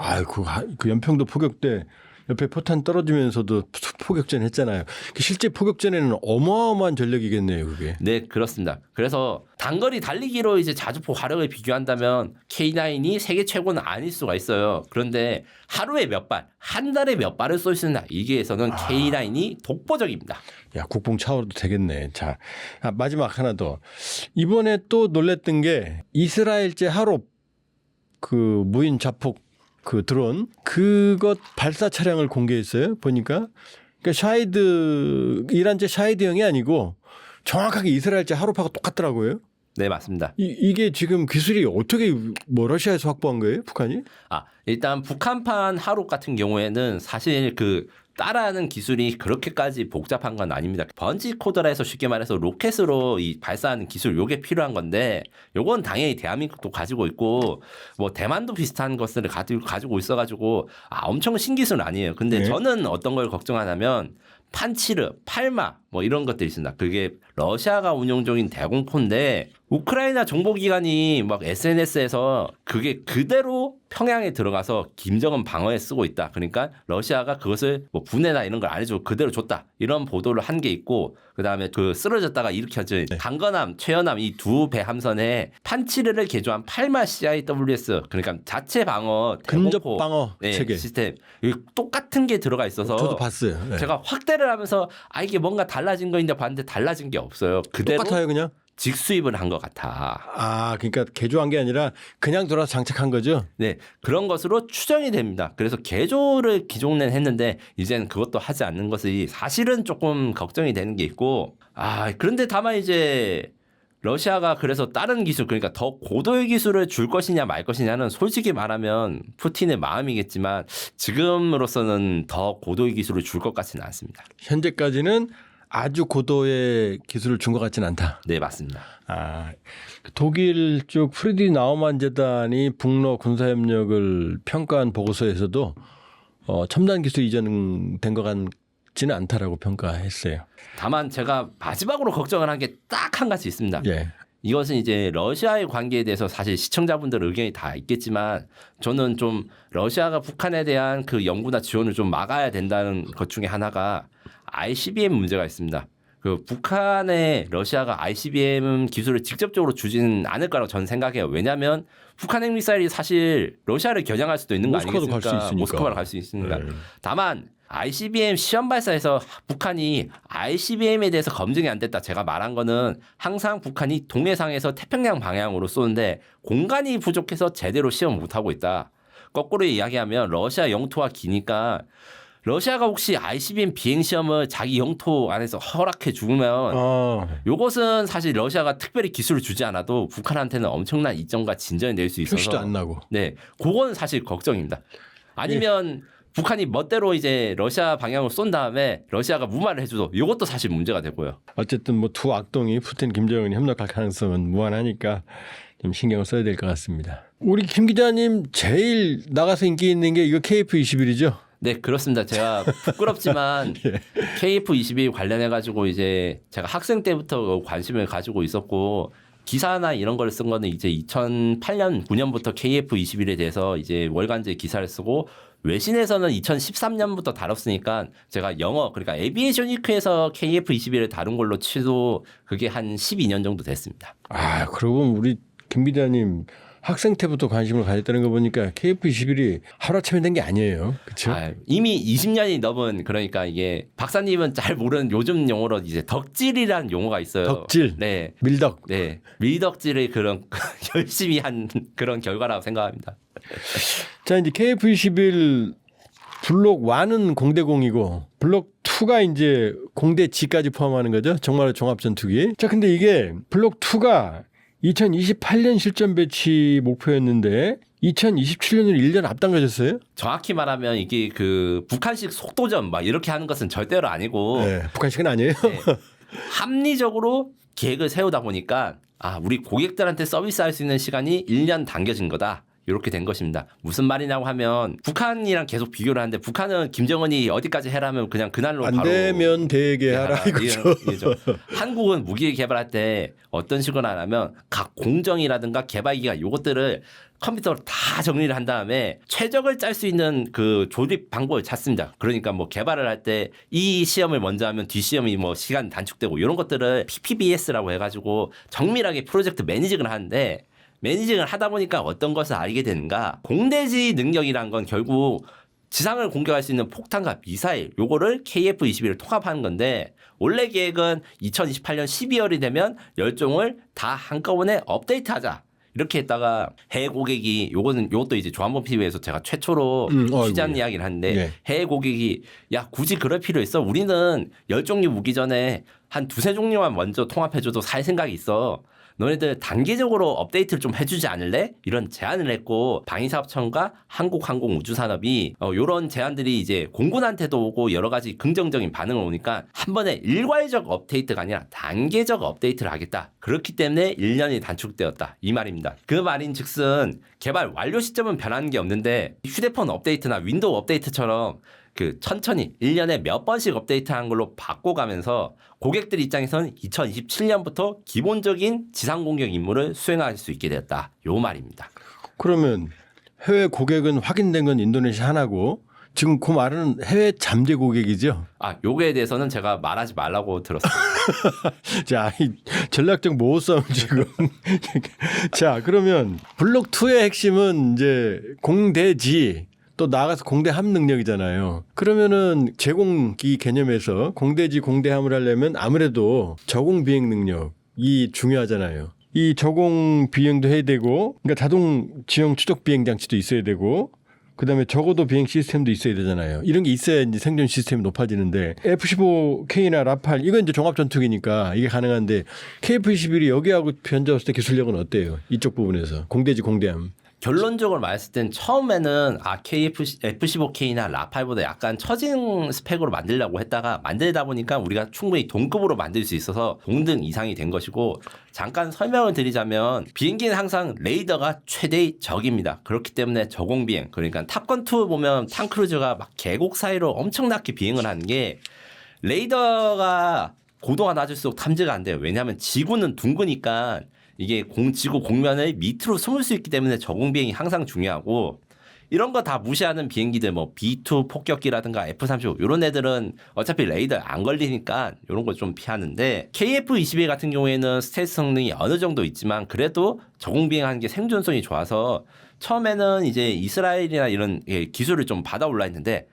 그 연평도 포격대 옆에 포탄 떨어지면서도 포격전 했잖아요. 실제 포격전에는 어마어마한 전력이겠네요, 그게. 네, 그렇습니다. 그래서 단거리 달리기로 이제 자주포 화력을 비교한다면 K9이 세계 최고는 아닐 수가 있어요. 그런데 하루에 몇 발, 한 달에 몇 발을 쏠 수 있나 이게에서는 K9이 독보적입니다. 야, 국뽕 차오르도 되겠네. 자, 마지막 하나 더. 이번에 또 놀랬던 게 이스라엘제 하롭 그 무인 자폭 그 드론 그것 발사 차량을 공개했어요. 보니까 그러니까 샤이드 이란제 샤이드형이 아니고 정확하게 이스라엘제 하롭하고 똑같더라고요. 네, 맞습니다. 이게 지금 기술이 어떻게 러시아에서 확보한 거예요, 북한이? 일단 북한판 하롭 같은 경우에는 사실 그 따라하는 기술이 그렇게까지 복잡한 건 아닙니다. 번지 코드라에서 쉽게 말해서 로켓으로 이 발사하는 기술 요게 필요한 건데 요건 당연히 대한민국도 가지고 있고 뭐 대만도 비슷한 것을 가지고 있어가지고 엄청 신기술은 아니에요. 근데 네. 저는 어떤 걸 걱정하냐면 판치르, 팔마 뭐 이런 것들이 있습니다. 그게 러시아가 운용 중인 대공포인데 우크라이나 정보기관이 막 SNS에서 그게 그대로 평양에 들어가서 김정은 방어에 쓰고 있다. 그러니까 러시아가 그것을 뭐 분해나 이런 걸 안 해주고 그대로 줬다. 이런 보도를 한 게 있고 그다음에 그 쓰러졌다가 일으켜진 강건함, 최연함 이 두 배 함선에 판치르를 개조한 팔마 CIWS 그러니까 자체 방어 근접 대공포 방어 체계 시스템 똑같은 게 들어가 있어서 저도 봤어요. 네. 제가 확대를 하면서 이게 뭔가 달라진 거인데 봤는데 달라진 게 없어요. 그대로 똑같아요, 그냥. 직수입을 한 것 같아. 그러니까 개조한 게 아니라 그냥 돌아서 장착한 거죠. 네, 그런 것으로 추정이 됩니다. 그래서 개조를 기존엔 했는데 이제는 그것도 하지 않는 것이 사실은 조금 걱정이 되는 게 있고, 그런데 다만 이제 러시아가 그래서 다른 기술 그러니까 더 고도의 기술을 줄 것이냐 말 것이냐는 솔직히 말하면 푸틴의 마음이겠지만 지금으로서는 더 고도의 기술을 줄 것 같지는 않습니다. 현재까지는 아주 고도의 기술을 준 것 같지는 않다. 네, 맞습니다. 독일 쪽 프리드리히 나우만 재단이 북러 군사협력을 평가한 보고서에서도 첨단 기술 이전된 것 같지는 않다라고 평가했어요. 다만 제가 마지막으로 걱정을 한 게 딱 한 가지 있습니다. 예. 이것은 이제 러시아의 관계에 대해서 사실 시청자분들 의견이 다 있겠지만 저는 좀 러시아가 북한에 대한 그 연구나 지원을 좀 막아야 된다는 것 중에 하나가 ICBM 문제가 있습니다. 그 북한에 러시아가 ICBM 기술을 직접적으로 주지는 않을 거라고 저는 생각해요. 왜냐하면 북한 핵미사일이 사실 러시아를 겨냥할 수도 있는 거 모스크바도 갈 수 아니겠습니까? 있으니까. 모스크바를 갈 수 있으니까. 네. 다만 ICBM 시험 발사에서 북한이 ICBM에 대해서 검증이 안 됐다. 제가 말한 거는 항상 북한이 동해상에서 태평양 방향으로 쏘는데 공간이 부족해서 제대로 시험 못 하고 있다. 거꾸로 이야기하면 러시아 영토가 기니까 러시아가 혹시 ICBM 비행 시험을 자기 영토 안에서 허락해 주면 요것은 사실 러시아가 특별히 기술을 주지 않아도 북한한테는 엄청난 이점과 진전이 될 수 있어서 표시도 안 나고. 네, 그건 사실 걱정입니다. 아니면 북한이 멋대로 이제 러시아 방향으로 쏜 다음에 러시아가 무마를 해줘도 이것도 사실 문제가 되고요. 어쨌든 뭐 두 악동이 푸틴, 김정은이 협력할 가능성은 무한하니까 좀 신경을 써야 될 것 같습니다. 우리 김 기자님 제일 나가서 인기 있는 게 이거 KF-21이죠? 네, 그렇습니다. 제가 부끄럽지만 KF-21 관련해 가지고 이제 제가 학생 때부터 관심을 가지고 있었고 기사나 이런 걸 쓴 거는 이제 2008년, 9년부터 KF-21에 대해서 이제 월간지에 기사를 쓰고 외신에서는 2013년부터 다뤘으니까 제가 영어 그러니까 에비에이션 위크에서 KF-21을 다룬 걸로 치도 그게 한 12년 정도 됐습니다. 아, 그러고 우리 김 기자님 학생 때부터 관심을 가졌다는 거 보니까 KF-21이 하루아침에 된 게 아니에요. 그렇죠? 이미 20년이 넘은 그러니까 이게 박사님은 잘 모르는 요즘 용어로 이제 덕질이라는 용어가 있어요. 덕질. 네. 밀덕. 네. 밀덕질의 그런 열심히 한 그런 결과라고 생각합니다. 자, 이제 KF-21 블록 1은 공대공이고 블록 2가 이제 공대지까지 포함하는 거죠. 정말 종합전투기. 자, 근데 이게 블록 2가 2028년 실전 배치 목표였는데 2027년으로 1년 앞당겨졌어요? 정확히 말하면 이게 그 북한식 속도전 막 이렇게 하는 것은 절대로 아니고 네, 북한식은 아니에요. 네. 합리적으로 계획을 세우다 보니까 우리 고객들한테 서비스할 수 있는 시간이 1년 당겨진 거다. 이렇게 된 것입니다. 무슨 말이냐고 하면 북한이랑 계속 비교를 하는데 북한은 김정은이 어디까지 해라면 그냥 그날로 안 바로 되면 되게 하라 이거죠. 한국은 무기 개발할 때 어떤 식으로 하냐면 각 공정이라든가 개발기가 요것들을 컴퓨터로 다 정리를 한 다음에 최적을 짤 수 있는 그 조립 방법을 찾습니다. 그러니까 뭐 개발을 할 때 이 시험을 먼저 하면 뒤 시험이 뭐 시간 단축되고 이런 것들을 PPBS라고 해가지고 정밀하게 프로젝트 매니징을 하는데 매니징을 하다 보니까 어떤 것을 알게 되는가? 공대지 능력이란 건 결국 지상을 공격할 수 있는 폭탄과 미사일 요거를 KF-21을 통합하는 건데 원래 계획은 2028년 12월이 되면 10종을 다 한꺼번에 업데이트하자. 이렇게 했다가 해외 고객이 요것도 이제 조한범 PB에서 제가 최초로 취재한 이야기를 하는데 네. 해외 고객이 야 굳이 그럴 필요 있어? 우리는 10종류 무기 전에 한 두세 종류만 먼저 통합해줘도 살 생각이 있어. 너네들 단계적으로 업데이트를 좀 해주지 않을래? 이런 제안을 했고 방위사업청과 한국항공우주산업이 이런 제안들이 이제 공군한테도 오고 여러 가지 긍정적인 반응을 오니까 한 번에 일괄적 업데이트가 아니라 단계적 업데이트를 하겠다. 그렇기 때문에 1년이 단축되었다. 이 말입니다. 그 말인즉슨 개발 완료 시점은 변하는 게 없는데 휴대폰 업데이트나 윈도우 업데이트처럼 그 천천히 1년에 몇 번씩 업데이트하는 걸로 바꿔가면서 고객들 입장에서는 2027년부터 기본적인 지상 공격 임무를 수행할 수 있게 되었다. 요 말입니다. 그러면 해외 고객은 확인된 건 인도네시아 하나고 지금 그 말은 해외 잠재 고객이죠? 요거에 대해서는 제가 말하지 말라고 들었어요. 자, 이 전략적 모호성 지금. 자, 그러면 블록 2의 핵심은 이제 공대지 또 나아가서 공대함 능력이잖아요. 그러면은 제공기 개념에서 공대지 공대함을 하려면 아무래도 저공 비행 능력이 중요하잖아요. 이 저공 비행도 해야 되고, 그러니까 자동 지형 추적 비행 장치도 있어야 되고, 그다음에 적어도 비행 시스템도 있어야 되잖아요. 이런 게 있어야 이제 생존 시스템이 높아지는데 F-15K나 라팔 이건 이제 종합 전투기니까 이게 가능한데 KF-21이 여기하고 견주었을 때 기술력은 어때요? 이쪽 부분에서 공대지 공대함. 결론적으로 말했을 땐 처음에는 F-15K나 라팔보다 약간 처진 스펙으로 만들려고 했다가 만들다 보니까 우리가 충분히 동급으로 만들 수 있어서 동등 이상이 된 것이고 잠깐 설명을 드리자면 비행기는 항상 레이더가 최대의 적입니다. 그렇기 때문에 저공비행 그러니까 탑건2 보면 탐 크루즈가 막 계곡 사이로 엄청나게 비행을 하는 게 레이더가 고도가 낮을수록 탐지가 안 돼요. 왜냐하면 지구는 둥그니까 이게 지구 공면을 밑으로 숨을 수 있기 때문에 저공 비행이 항상 중요하고 이런 거 다 무시하는 비행기들 뭐 B2 폭격기라든가 F-35 이런 애들은 어차피 레이더 안 걸리니까 이런 거 좀 피하는데 KF-21 같은 경우에는 스텔스 성능이 어느 정도 있지만 그래도 저공 비행하는 게 생존성이 좋아서 처음에는 이제 이스라엘이나 이런 기술을 좀 받아 올라 했는데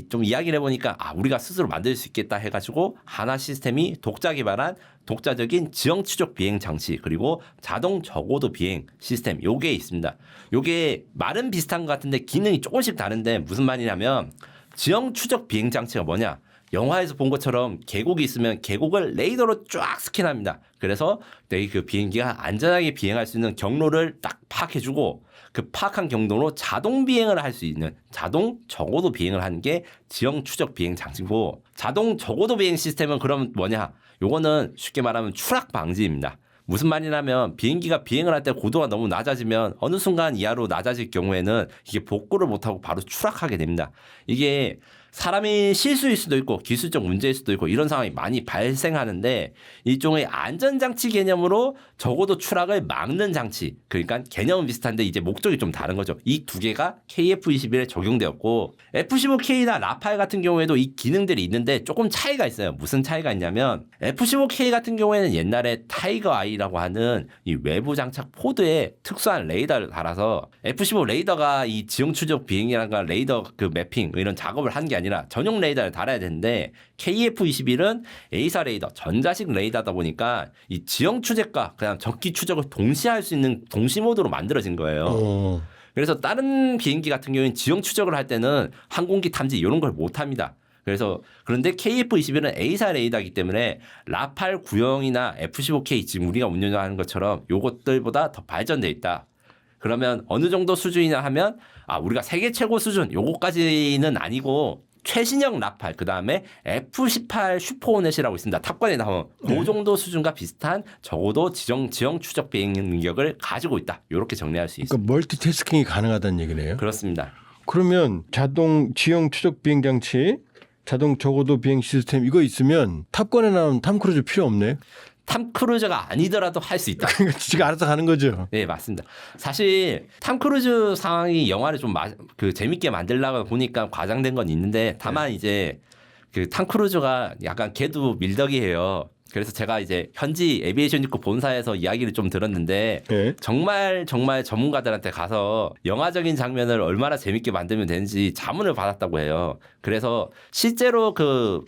좀 이야기를 해보니까 우리가 스스로 만들 수 있겠다 해가지고 하나 시스템이 독자 개발한 독자적인 지형 추적 비행 장치 그리고 자동 저고도 비행 시스템 요게 있습니다. 요게 말은 비슷한 것 같은데 기능이 조금씩 다른데 무슨 말이냐면 지형 추적 비행 장치가 뭐냐? 영화에서 본 것처럼 계곡이 있으면 계곡을 레이더로 쫙 스캔합니다. 그래서 그 비행기가 안전하게 비행할 수 있는 경로를 딱 파악해주고 그 파악한 경로로 자동 비행을 할 수 있는 자동 저고도 비행을 하는 게 지형 추적 비행 장치고 자동 저고도 비행 시스템은 그럼 뭐냐? 요거는 쉽게 말하면 추락 방지입니다. 무슨 말이냐면 비행기가 비행을 할 때 고도가 너무 낮아지면 어느 순간 이하로 낮아질 경우에는 이게 복구를 못하고 바로 추락하게 됩니다. 이게 사람이 실수일 수도 있고 기술적 문제일 수도 있고 이런 상황이 많이 발생하는데 일종의 안전장치 개념으로 적어도 추락을 막는 장치 그러니까 개념은 비슷한데 이제 목적이 좀 다른 거죠. 이 두 개가 KF-21에 적용되었고 F-15K나 라팔 같은 경우에도 이 기능들이 있는데 조금 차이가 있어요. 무슨 차이가 있냐면 F-15K 같은 경우에는 옛날에 타이거 아이라고 하는 이 외부 장착 포드에 특수한 레이더를 달아서 F-15 레이더가 이 지형 추적 비행이라든가 레이더 그 매핑 이런 작업을 한 게 아니라 전용 레이더를 달아야 되는데 KF-21은 A사 레이더 전자식 레이더다 보니까 이 지형 추적과 그냥 적기 추적을 동시에 할 수 있는 동시 모드로 만들어진 거예요. 그래서 다른 비행기 같은 경우에는 지형 추적을 할 때는 항공기 탐지 이런 걸 못 합니다. 그런데 KF-21은 A사 레이더이기 때문에 라팔 9형이나 F-15K 지금 우리가 운영하는 것처럼 요것들보다 더 발전돼 있다. 그러면 어느 정도 수준이냐 하면 우리가 세계 최고 수준 요거까지는 아니고 최신형 라팔 그다음에 F-18 슈퍼호넷이라고 있습니다. 탑건에 나온 그 정도 수준과 비슷한 적어도 지형 추적 비행 능력을 가지고 있다. 이렇게 정리할 수 있습니다. 그러니까 멀티태스킹이 가능하다는 얘기네요. 그렇습니다. 그러면 자동 지형 추적 비행 장치, 자동 저고도 비행 시스템 이거 있으면 탑건에 나온 탐 크루즈 필요 없네. 탐 크루즈가 아니더라도 할 수 있다. 그러니까 지가 알아서 가는 거죠. 네, 맞습니다. 사실 탐 크루즈 상황이 영화를 좀 재밌게 만들려고 보니까 과장된 건 있는데 다만 이제 그 탐 크루즈가 약간 걔도 밀덕이에요. 그래서 제가 이제 현지 에비에이션 직구 본사에서 이야기를 좀 들었는데 정말 전문가들한테 가서 영화적인 장면을 얼마나 재밌게 만들면 되는지 자문을 받았다고 해요. 그래서 실제로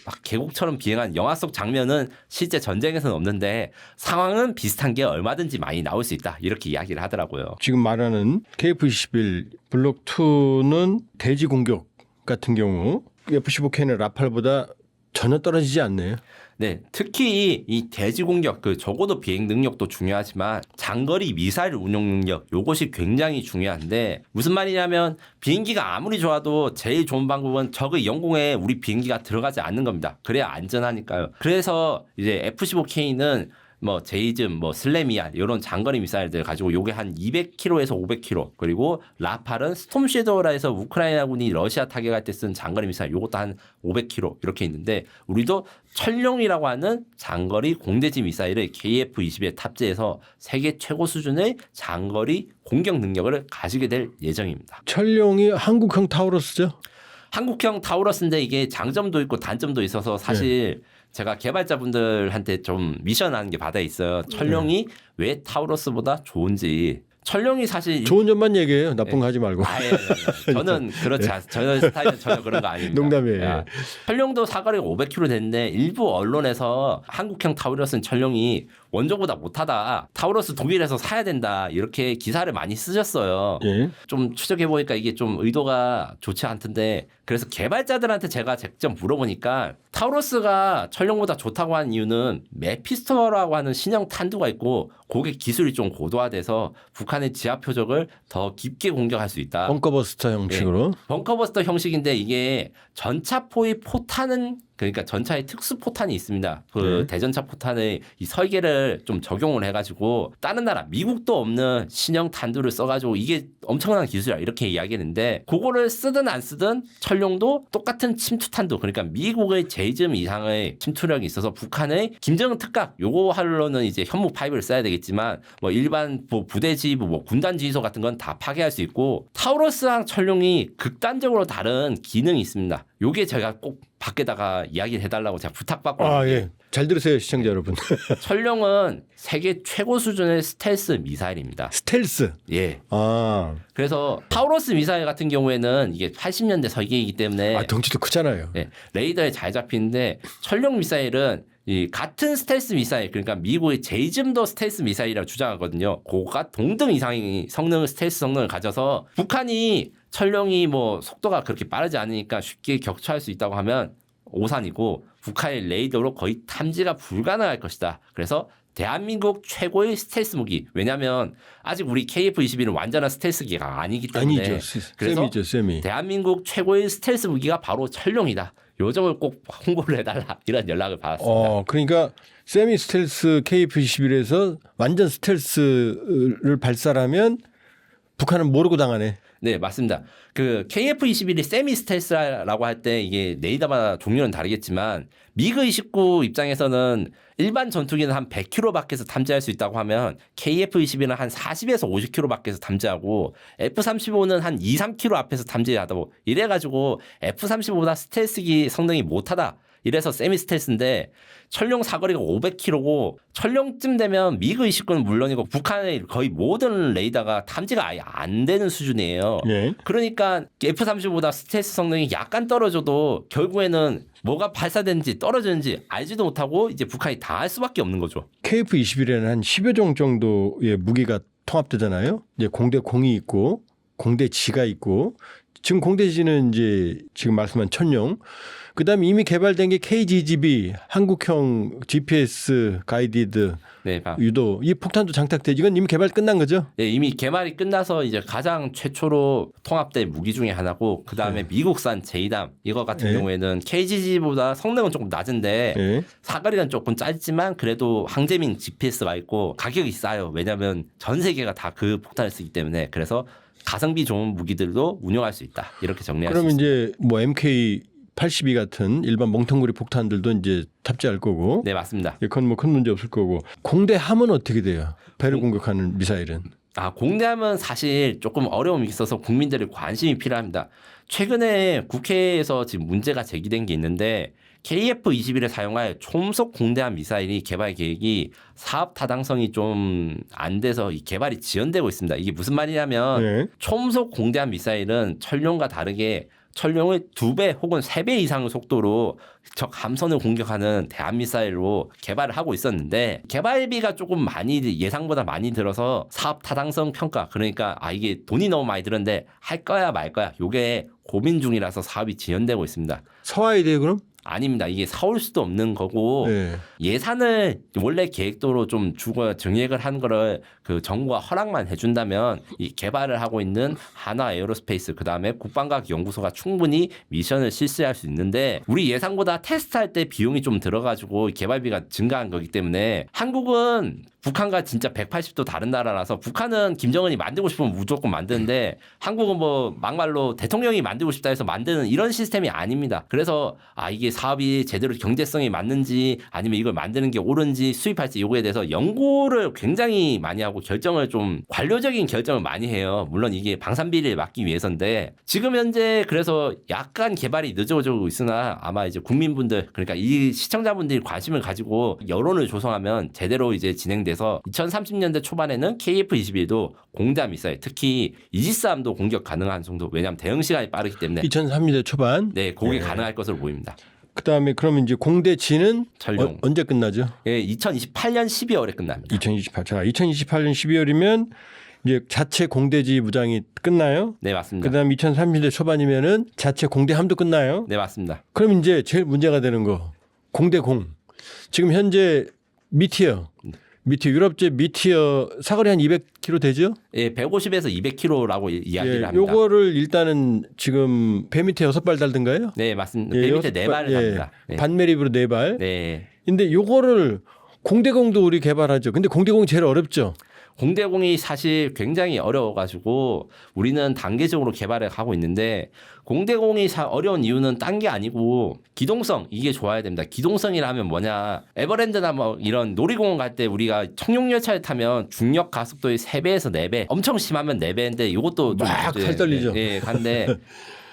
막 계곡처럼 비행한 영화 속 장면은 실제 전쟁에서는 없는데 상황은 비슷한 게 얼마든지 많이 나올 수 있다. 이렇게 이야기를 하더라고요. 지금 말하는 KF-21 블록 2는 대지 공격 같은 경우 F-15K는 라팔보다 전혀 떨어지지 않네요. 네, 특히 이 대지 공격, 적어도 비행 능력도 중요하지만 장거리 미사일 운용 능력, 요것이 굉장히 중요한데 무슨 말이냐면 비행기가 아무리 좋아도 제일 좋은 방법은 적의 영공에 우리 비행기가 들어가지 않는 겁니다. 그래야 안전하니까요. 그래서 이제 F-15K는 뭐 제이즘, 뭐 슬래미안 이런 장거리 미사일들 가지고 요게 한 200km에서 500km 그리고 라팔은 스톰 섀도우라 해서 우크라이나군이 러시아 타격할 때 쓴 장거리 미사일 요것도 한 500km 이렇게 있는데 우리도 철룡이라고 하는 장거리 공대지 미사일을 KF-20에 탑재해서 세계 최고 수준의 장거리 공격 능력을 가지게 될 예정입니다. 철룡이 한국형 타우러스죠? 한국형 타우러스인데 이게 장점도 있고 단점도 있어서 사실 제가 개발자분들한테 좀 미션하는 게 받아 있어요. 철룡이 왜 타우러스보다 좋은지. 철룡이 사실 좋은 점만 얘기해요. 나쁜 거 하지 말고. 저는 그렇지 않습니다. 저는 스타일은 전혀 그런 거 아닙니다. 농담이에요. 철룡도 사거리가 500km 됐는데 일부 언론에서 한국형 타우러스는 철룡이 원조보다 못하다. 타우러스 독일에서 사야 된다. 이렇게 기사를 많이 쓰셨어요. 좀 추적해보니까 이게 좀 의도가 좋지 않던데 그래서 개발자들한테 제가 직접 물어보니까 타우러스가 철룡보다 좋다고 하는 이유는 메피스토라고 하는 신형 탄두가 있고 그게 기술이 좀 고도화돼서 북한의 지하 표적을 더 깊게 공격할 수 있다. 벙커버스터 형식으로. 벙커버스터 형식인데 이게 전차포의 포탄은 그러니까 전차에 특수 포탄이 있습니다. 대전차 포탄의 이 설계를 좀 적용을 해가지고 다른 나라 미국도 없는 신형 탄두를 써가지고 이게 엄청난 기술이야 이렇게 이야기했는데 그거를 쓰든 안 쓰든 철룡도 똑같은 침투 탄두 그러니까 미국의 제이즘 이상의 침투력이 있어서 북한의 김정은 특각 요거 하려는 이제 현무 파이브를 써야 되기 되겠지만 뭐 일반 뭐 부대 지휘부, 뭐 군단 지휘소 같은 건 다 파괴할 수 있고 타우러스랑 철룡이 극단적으로 다른 기능이 있습니다. 요게 제가 꼭 밖에다가 이야기를 해달라고 제가 부탁받고 예. 잘 들으세요, 시청자 여러분. 철룡은 세계 최고 수준의 스텔스 미사일입니다. 스텔스. 예. 아, 그래서 타우러스 미사일 같은 경우에는 이게 80년대 설계이기 때문에 덩치도 크잖아요. 예, 레이더에 잘 잡히는데 철룡 미사일은 이 같은 스텔스 미사일 그러니까 미국의 제이즘도 스텔스 미사일이라고 주장하거든요. 그거가 동등 이상의 스텔스 성능을 가져서 북한이 철룡이 뭐 속도가 그렇게 빠르지 않으니까 쉽게 격추할 수 있다고 하면 오산이고 북한의 레이더로 거의 탐지가 불가능할 것이다. 그래서 대한민국 최고의 스텔스 무기. 왜냐하면 아직 우리 KF-21은 완전한 스텔스기가 아니기 때문에 아니죠. 그래서 셈이죠, 셈이. 대한민국 최고의 스텔스 무기가 바로 철룡이다. 요 점을 꼭 홍보를 해달라 이런 연락을 받았습니다. 그러니까 세미 스텔스 KF-21에서 완전 스텔스를 발사하면 북한은 모르고 당하네. 네, 맞습니다. 그 KF-21이 세미 스텔스라고 할 때 이게 레이더마다 종류는 다르겠지만 미그 29 입장에서는 일반 전투기는 한 100km 밖에서 탐지할 수 있다고 하면 KF-21은 한 40에서 50km 밖에서 탐지하고 F-35는 한 2, 3km 앞에서 탐지하다고 이래가지고 F-35보다 스텔스기 성능이 못하다. 이래서 세미 스텔스인데 철룡 사거리가 500km고 철룡쯤 되면 미그 29는 물론이고 북한의 거의 모든 레이더가 탐지가 아예 안 되는 수준이에요. 예. 그러니까 F-35보다 스텔스 성능이 약간 떨어져도 결국에는 뭐가 발사되는지 떨어지는지 알지도 못하고 이제 북한이 당할 수밖에 없는 거죠. KF-21에는 한 10여 종 정도의 무기가 통합되잖아요. 이제 공대공이 있고 공대지가 있고 지금 공대지는 이제 지금 말씀한 천룡. 그다음에 이미 개발된 게 KGGB 한국형 GPS 가이디드 네, 유도 이 폭탄도 장착돼. 이건 이미 개발 끝난 거죠? 네, 이미 개발이 끝나서 이제 가장 최초로 통합된 무기 중에 하나고 그 다음에 미국산 제이담 이거 같은 경우에는 KGG보다 성능은 조금 낮은데 사거리는 조금 짧지만 그래도 항제민 GPS가 있고 가격이 싸요. 왜냐하면 전 세계가 다 그 폭탄을 쓰기 때문에 그래서 가성비 좋은 무기들도 운용할 수 있다. 이렇게 정리할 수 있습니다. 그러면 이제 뭐 MK 82 같은 일반 멍텅구리 폭탄들도 이제 탑재할 거고. 네, 맞습니다. 그건 뭐 큰 문제 없을 거고. 공대함은 어떻게 돼요? 배를 공격하는 미사일은. 공대함은 사실 조금 어려움이 있어서 국민들의 관심이 필요합니다. 최근에 국회에서 지금 문제가 제기된 게 있는데 KF-21에 사용할 초음속 공대함 미사일이 개발 계획이 사업 타당성이 좀 안 돼서 이 개발이 지연되고 있습니다. 이게 무슨 말이냐면 초음속 공대함 미사일은 철룡과 다르게 철룡의 2배 혹은 3배 이상의 속도로 적 함선을 공격하는 대한미사일로 개발을 하고 있었는데 개발비가 조금 많이 예상보다 많이 들어서 사업 타당성 평가 그러니까 이게 돈이 너무 많이 들었는데 할 거야 말 거야 요게 고민 중이라서 사업이 지연되고 있습니다. 서와야 돼요 그럼? 아닙니다. 이게 사올 수도 없는 거고 예산을 원래 계획도로 좀 주고 증액을 한 거를 그 정부가 허락만 해준다면 이 개발을 하고 있는 한화 에어로스페이스 그다음에 국방과학 연구소가 충분히 미션을 실시할 수 있는데 우리 예상보다 테스트할 때 비용이 좀 들어가지고 개발비가 증가한 거기 때문에 한국은 북한과 진짜 180도 다른 나라라서 북한은 김정은이 만들고 싶으면 무조건 만드는데 한국은 뭐 막말로 대통령이 만들고 싶다 해서 만드는 이런 시스템이 아닙니다. 그래서 이게 사업이 제대로 경제성이 맞는지 아니면 이걸 만드는 게 옳은지 수입할지 요거에 대해서 연구를 굉장히 많이 하고 결정을 좀 관료적인 결정을 많이 해요. 물론 이게 방산비리를 막기 위해서인데 지금 현재 그래서 약간 개발이 늦어지고 있으나 아마 이제 국민분들 그러니까 이 시청자분들이 관심을 가지고 여론을 조성하면 제대로 이제 진행돼서 2030년대 초반에는 KF-21도 공대함 미사일 특히 이지스함도 공격 가능한 정도 왜냐하면 대응 시간이 빠르기 때문에 2003년대 초반 네, 그게 가능할 것으로 보입니다. 그다음에 그러면 이제 공대지는 철룡. 언제 끝나죠? 예, 2028년 12월에 끝납니다. 2028. 자, 2028년 12월이면 이제 자체 공대지 무장이 끝나요? 네, 맞습니다. 그다음 2030년대 초반이면은 자체 공대함도 끝나요? 네, 맞습니다. 그럼 이제 제일 문제가 되는 거 공대공. 지금 현재 미티어 유럽제 미티어 사거리 한 200km 되죠? 예, 150에서 200km라고 이야기를 합니다. 요거를 일단은 지금 배 밑에 6발 달든가요? 네, 맞습니다. 배 밑에 4발을 합니다. 네. 반매립으로 4발. 네. 근데 요거를 공대공도 우리 개발하죠. 근데 공대공이 제일 어렵죠. 공대공이 사실 굉장히 어려워가지고 우리는 단계적으로 개발을 하고 있는데 공대공이 어려운 이유는 딴 게 아니고 기동성 이게 좋아야 됩니다. 기동성이라면 뭐냐 에버랜드나 뭐 이런 놀이공원 갈 때 우리가 청룡열차를 타면 중력 가속도의 3배에서 4배 엄청 심하면 4배인데 이것도 좀 막 팔 떨리죠. 예, 간데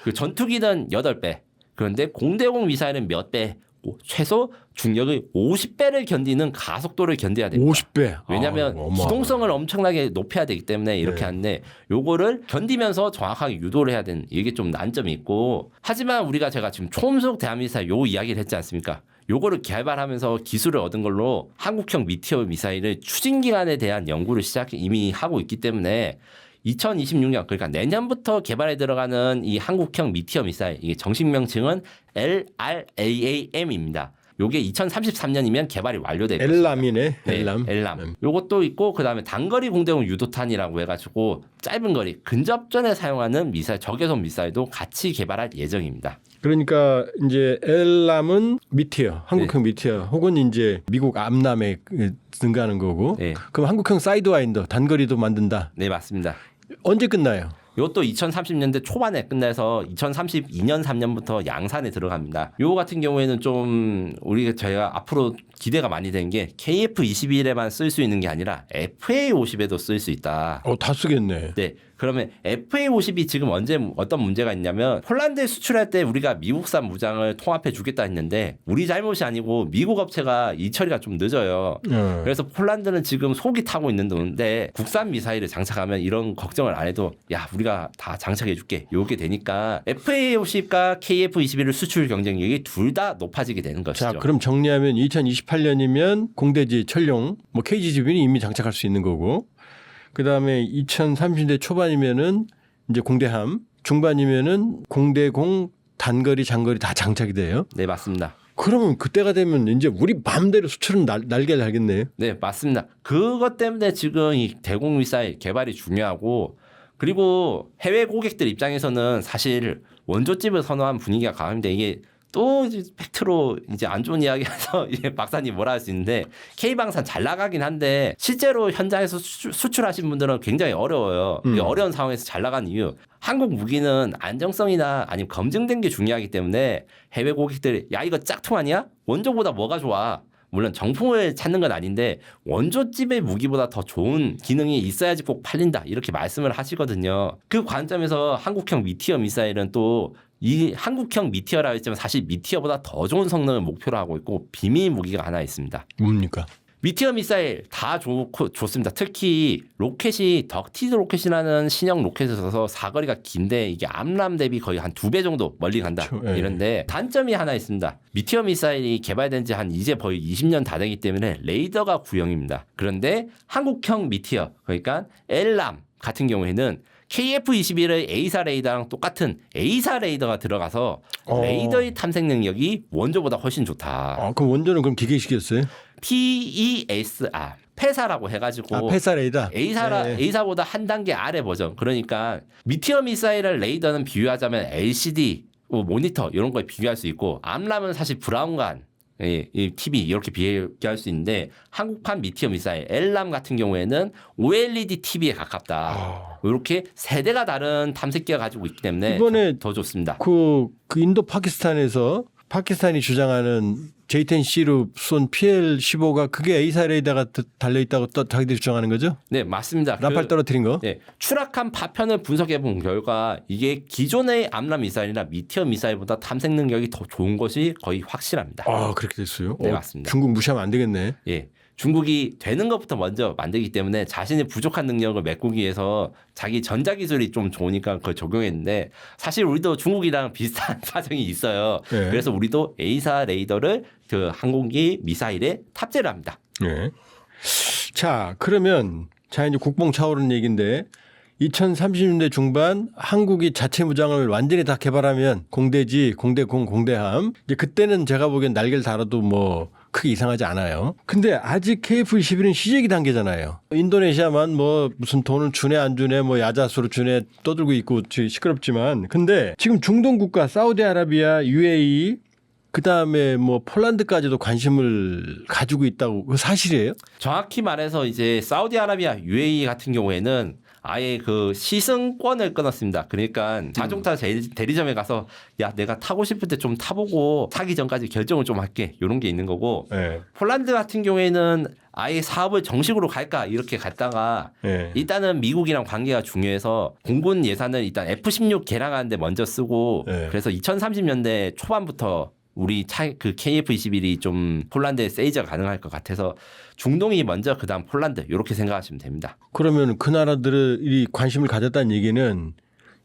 그 전투기는 8배 그런데 공대공 미사일은 몇 배? 최소 중력의 50배를 견디는 가속도를 견뎌야 됩니다. 50배. 왜냐하면 기동성을 엄청나게 높여야 되기 때문에 이렇게 하는데 요거를 견디면서 정확하게 유도를 해야 되는 이게 좀 난점이 있고 하지만 우리가 제가 지금 초음속 대한미사일 요 이야기를 했지 않습니까? 요거를 개발하면서 기술을 얻은 걸로 한국형 미티어 미사일을 추진 기간에 대한 연구를 이미 하고 있기 때문에 2026년 그러니까 내년부터 개발에 들어가는 이 한국형 미티어 미사일 이게 정식 명칭은 LRAAM입니다. 요게 2033년이면 개발이 완료될 것입니다. 엘람이네. 엘람. 엘람. 요것도 있고 그다음에 단거리 공대공 유도탄이라고 해가지고 짧은 거리 근접전에 사용하는 미사일 적외선 미사일도 같이 개발할 예정입니다. 그러니까 이제 엘람은 미티어, 한국형 미티어 혹은 이제 미국 암람에 등가하는 거고. 네. 그럼 한국형 사이드와인더 단거리도 만든다. 네, 맞습니다. 언제 끝나요? 이것도 2030년대 초반에 끝내서 2032년 3년부터 양산에 들어갑니다. 요 같은 경우에는 좀 저희가 앞으로 기대가 많이 된 게 KF-21에만 쓸 수 있는 게 아니라 FA-50에도 쓸 수 있다. 다 쓰겠네. 네. 그러면 FA-50이 지금 어떤 문제가 있냐면 폴란드에 수출할 때 우리가 미국산 무장을 통합해 주겠다 했는데 우리 잘못이 아니고 미국 업체가 이 처리가 좀 늦어요. 그래서 폴란드는 지금 속이 타고 있는데 국산 미사일을 장착하면 이런 걱정을 안 해도 야 우리가 다 장착해 줄게 요게 되니까 FA-50과 KF-21을 수출 경쟁력이 둘 다 높아지게 되는 것이죠. 자, 그럼 정리하면 2028년이면 공대지 천룡, 뭐 KGGB는 이미 장착할 수 있는 거고 그다음에 2030대 초반이면은 이제 공대함, 중반이면은 공대공 단거리, 장거리 다 장착이 돼요. 네, 맞습니다. 그러면 그때가 되면 이제 우리 마음대로 수출은 날개를 달겠네요. 네, 맞습니다. 그것 때문에 지금 이 대공 미사일 개발이 중요하고 그리고 해외 고객들 입장에서는 사실 원조집을 선호한 분위기가 강한데 이게 또 이제 팩트로 이제 안 좋은 이야기라서 이제 박사님 뭐라 할 수 있는데 K방산 잘 나가긴 한데 실제로 현장에서 수출하신 분들은 굉장히 어려워요. 이 어려운 상황에서 잘 나간 이유 한국 무기는 안정성이나 아니면 검증된 게 중요하기 때문에 해외 고객들이 야 이거 짝퉁 아니야? 원조보다 뭐가 좋아? 물론 정품을 찾는 건 아닌데 원조집의 무기보다 더 좋은 기능이 있어야지 꼭 팔린다 이렇게 말씀을 하시거든요. 그 관점에서 한국형 미티어 미사일은 또 이 한국형 미티어라고 했지만 사실 미티어보다 더 좋은 성능을 목표로 하고 있고 비밀 무기가 하나 있습니다. 뭡니까? 미티어 미사일 다 좋습니다. 특히 로켓이 덕티드 로켓이라는 신형 로켓을 써서 사거리가 긴데 이게 암람 대비 거의 한 2배 정도 멀리 간다. 이런데 단점이 하나 있습니다. 미티어 미사일이 개발된 지 한 이제 거의 20년 다 되기 때문에 레이더가 구형입니다. 그런데 한국형 미티어 그러니까 엘람 같은 경우에는 KF-21의 A사 레이더랑 똑같은 A사 레이더가 들어가서 레이더의 탐색 능력이 원조보다 훨씬 좋다. 그럼 원조는 그럼 기계식이었어요? PESR 페사라고 해가지고 페사 레이더 A사보다 한 단계 아래 버전. 그러니까 미티어 미사일을 레이더는 비유하자면 LCD 모니터 이런 거에 비교할 수 있고 암람은 사실 브라운관 이 TV 이렇게 비교할 수 있는데 한국판 미티어 미사일 엘람 같은 경우에는 OLED TV에 가깝다. 이렇게 세대가 다른 탐색기가 가지고 있기 때문에 이번에 더 좋습니다. 그 인도 파키스탄에서 파키스탄이 주장하는 J-10C로 쏜 PL-15가 그게 A사 레이더가 달려있다고 자기들이 주장하는 거죠? 네, 맞습니다. 라팔 떨어뜨린 거? 네, 추락한 파편을 분석해 본 결과 이게 기존의 암람 미사일이나 미티어 미사일보다 탐색 능력이 더 좋은 것이 거의 확실합니다. 그렇게 됐어요? 네, 맞습니다. 중국 무시하면 안 되겠네. 예. 중국이 되는 것부터 먼저 만들기 때문에 자신의 부족한 능력을 메꾸기 위해서 자기 전자기술이 좀 좋으니까 그걸 적용했는데 사실 우리도 중국이랑 비슷한 사정이 있어요. 네. 그래서 우리도 A사 레이더를 그 항공기 미사일에 탑재를 합니다. 네. 자, 그러면 이제 국뽕 차오르는 얘기인데 2030년대 중반 한국이 자체 무장을 완전히 다 개발하면 공대지, 공대공, 공대함 이제 그때는 제가 보기엔 날개를 달아도 뭐 크게 이상하지 않아요. 근데 아직 KF-21은 시제기 단계잖아요. 인도네시아만 뭐 무슨 돈을 주네 안 주네 뭐 야자수로 주네 떠들고 있고 시끄럽지만 근데 지금 중동 국가 사우디아라비아, UAE 그다음에 뭐 폴란드까지도 관심을 가지고 있다고 그 사실이에요? 정확히 말해서 이제 사우디아라비아, UAE 같은 경우에는 아예 그 시승권을 끊었습니다. 그러니까 자동차 대리점에 가서 야 내가 타고 싶을 때 좀 타보고 사기 전까지 결정을 좀 할게 이런 게 있는 거고 네. 폴란드 같은 경우에는 아예 사업을 정식으로 갈까 이렇게 갔다가 네. 일단은 미국이랑 관계가 중요해서 공군 예산을 일단 F-16 개량하는데 먼저 쓰고 네. 그래서 2030년대 초반부터 우리 그 KF-21이 좀 폴란드에 세이저가 가능할 것 같아서 중동이 먼저 그다음 폴란드 이렇게 생각하시면 됩니다. 그러면 그 나라들이 관심을 가졌다는 얘기는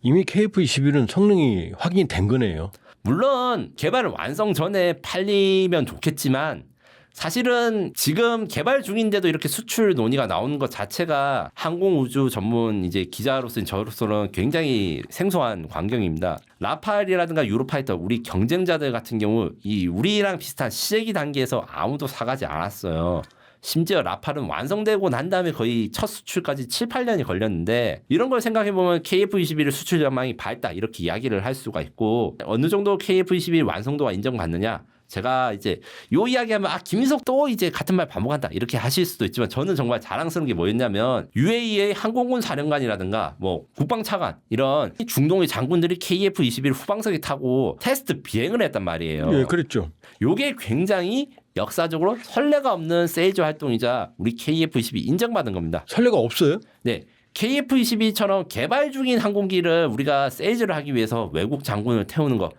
이미 KF-21은 성능이 확인이 된 거네요. 물론 개발 완성 전에 팔리면 좋겠지만 사실은 지금 개발 중인데도 이렇게 수출 논의가 나오는 것 자체가 항공우주 전문 이제 기자로서는 저로서는 굉장히 생소한 광경입니다. 라팔이라든가 유로파이터 우리 경쟁자들 같은 경우 이 우리랑 비슷한 시제기 단계에서 아무도 사가지 않았어요. 심지어 라팔은 완성되고 난 다음에 거의 첫 수출까지 7, 8년이 걸렸는데 이런 걸 생각해보면 KF-21 수출 전망이 밝다 이렇게 이야기를 할 수가 있고 어느 정도 KF-21 완성도가 인정받느냐 제가 이제 요 이야기하면 김인석 또 이제 같은 말 반복한다 이렇게 하실 수도 있지만 저는 정말 자랑스러운 게 뭐였냐면 UAE의 항공군 사령관이라든가 뭐 국방차관 이런 중동의 장군들이 KF-21 후방석에 타고 테스트 비행을 했단 말이에요. 예, 그랬죠. 요게 굉장히 역사적으로 선례가 없는 세이저 활동이자 우리 KF-22 인정받은 겁니다. 선례가 없어요? 네. KF-22처럼 개발 중인 항공기를 우리가 세이저를 하기 위해서 외국 장군을 태우는 거.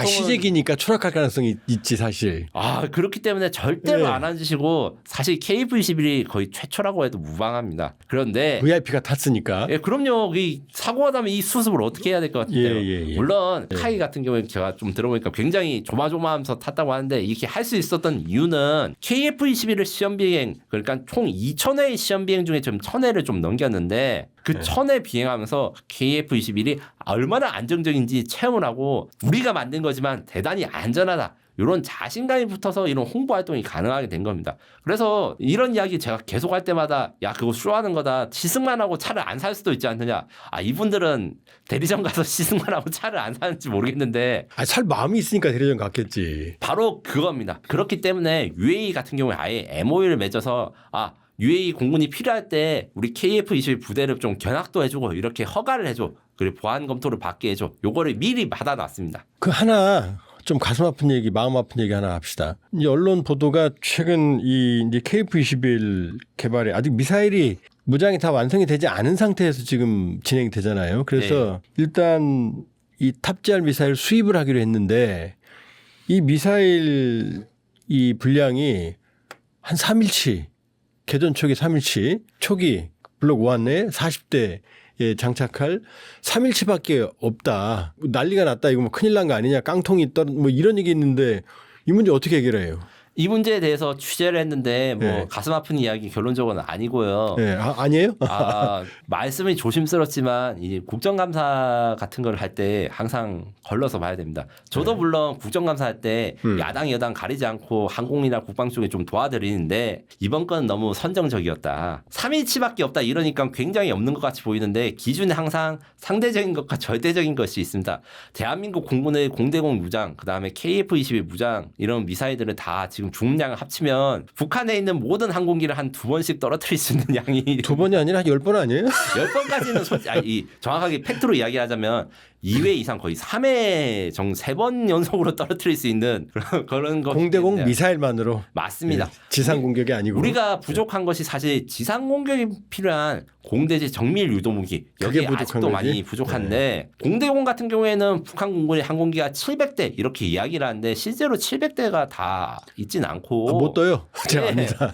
시제기니까 추락할 가능성이 있지 사실. 그렇기 때문에 절대로 네. 안 앉으시고 사실 KF-21이 거의 최초라고 해도 무방합니다. 그런데 VIP가 탔으니까. 예, 그럼요. 이 사고가 나면 이 수습을 어떻게 해야 될 것 같아요. 예. 물론 카이 같은 경우에 제가 좀 들어보니까 굉장히 조마조마하면서 탔다고 하는데 이렇게 할 수 있었던 이유는 KF-21을 시험 비행 그러니까 총 2,000회의 시험 비행 중에 좀 1,000회를 좀 넘겼는데 그 1,000회 비행하면서 KF-21이 얼마나 안정적인지 체험을 하고 우리가 만든 거지만 대단히 안전하다. 이런 자신감이 붙어서 이런 홍보 활동이 가능하게 된 겁니다. 그래서 이런 이야기 제가 계속 할 때마다 야 그거 쇼하는 거다. 시승만 하고 차를 안 살 수도 있지 않느냐. 이분들은 대리점 가서 시승만 하고 차를 안 사는지 모르겠는데 살 마음이 있으니까 대리점 갔겠지. 바로 그겁니다. 그렇기 때문에 UAE 같은 경우에 아예 MOU를 맺어서 UAE 공군이 필요할 때 우리 KF-21 부대를 좀 견학도 해주고 이렇게 허가를 해줘. 그리고 보안 검토를 받게 해줘. 요거를 미리 받아놨습니다. 그 하나 좀 가슴 아픈 얘기, 마음 아픈 얘기 하나 합시다. 이 언론 보도가 최근 이제 KF-21 개발에 아직 미사일이 무장이 다 완성이 되지 않은 상태에서 지금 진행이 되잖아요. 그래서 일단 이 탑재할 미사일 수입을 하기로 했는데 이 미사일 이 분량이 한 3일치 개전 초기 3일치 초기 블록 1에 40대에 장착할 3일치밖에 없다. 난리가 났다. 이거 뭐 큰일 난 거 아니냐. 깡통이 뭐 이런 얘기 있는데 이 문제 어떻게 해결해요? 이 문제에 대해서 취재를 했는데 뭐 네. 가슴 아픈 이야기 결론적으로는 아니고요. 네. 아니에요? 말씀이 조심스럽지만 이 국정감사 같은 걸 할 때 항상 걸러서 봐야 됩니다. 저도 물론 국정감사 할 때 야당 여당 가리지 않고 항공이나 국방 쪽에 좀 도와드리는데 이번 건은 너무 선정적이었다. 3일치밖에 없다 이러니까 굉장히 없는 것 같이 보이는데 기준에 항상 상대적인 것과 절대적인 것이 있습니다. 대한민국 공군의 공대공 무장 그다음에 KF-21 무장 이런 미사일들을 다 지금 중량을 합치면 북한에 있는 모든 항공기를 한 2번씩 떨어뜨릴 수 있는 양이 2번이 아니라 한 10번 아니에요? 10번까지는 정확하게 팩트로 이야기하자면 2회 이상 거의 3회 3번 연속으로 떨어뜨릴 수 있는 그런 거 공대공 미사일만으로 맞습니다. 지상 공격이 아니고 우리가 부족한 것이 사실 지상 공격이 필요한 공대지 정밀 유도무기 여기 아직도 많이 부족한데 공대공 같은 경우에는 북한 공군의 항공기가 700대 이렇게 이야기를 하는데 실제로 700대가 다 있진 않고 못 떠요. 제가 압니다.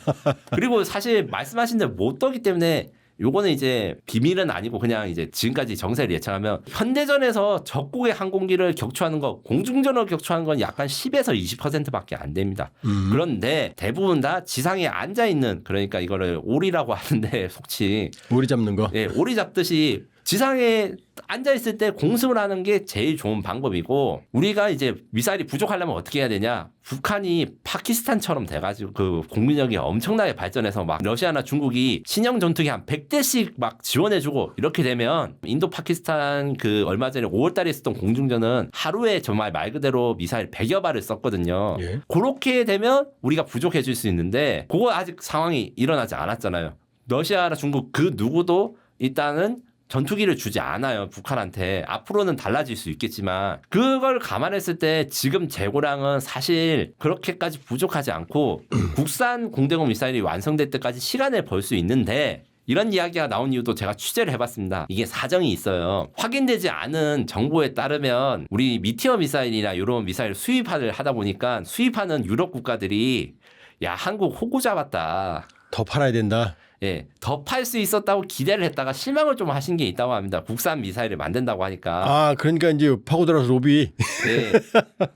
그리고 사실 말씀하신 대로 못 떠기 때문에 요거는 이제 비밀은 아니고 그냥 이제 지금까지 정세를 예측하면 현대전에서 적국의 항공기를 격추하는 거 공중전을 격추하는 건 약간 10에서 20%밖에 안 됩니다. 그런데 대부분 다 지상에 앉아 있는 그러니까 이거를 오리라고 하는데 속칭 오리 잡는 거. 오리 잡듯이 지상에 앉아 있을 때 공습을 하는 게 제일 좋은 방법이고 우리가 이제 미사일이 부족하려면 어떻게 해야 되냐? 북한이 파키스탄처럼 돼가지고 그 공민력이 엄청나게 발전해서 막 러시아나 중국이 신형 전투기 한 100대씩 막 지원해주고 이렇게 되면 인도 파키스탄 그 얼마 전에 5월달에 있었던 공중전은 하루에 정말 말 그대로 미사일 100여 발을 썼거든요. 예. 그렇게 되면 우리가 부족해질 수 있는데 그거 아직 상황이 일어나지 않았잖아요. 러시아나 중국 그 누구도 일단은 전투기를 주지 않아요. 북한한테. 앞으로는 달라질 수 있겠지만 그걸 감안했을 때 지금 재고량은 사실 그렇게까지 부족하지 않고 국산 공대공 미사일이 완성될 때까지 시간을 벌 수 있는데 이런 이야기가 나온 이유도 제가 취재를 해봤습니다. 이게 사정이 있어요. 확인되지 않은 정보에 따르면 우리 미티어 미사일이나 이런 미사일 수입을 하다 보니까 수입하는 유럽 국가들이 야 한국 호구 잡았다. 더 팔아야 된다. 예, 더 팔 수 있었다고 기대를 했다가 실망을 좀 하신 게 있다고 합니다. 국산 미사일을 만든다고 하니까. 아, 그러니까 이제 파고들어서 로비. 네.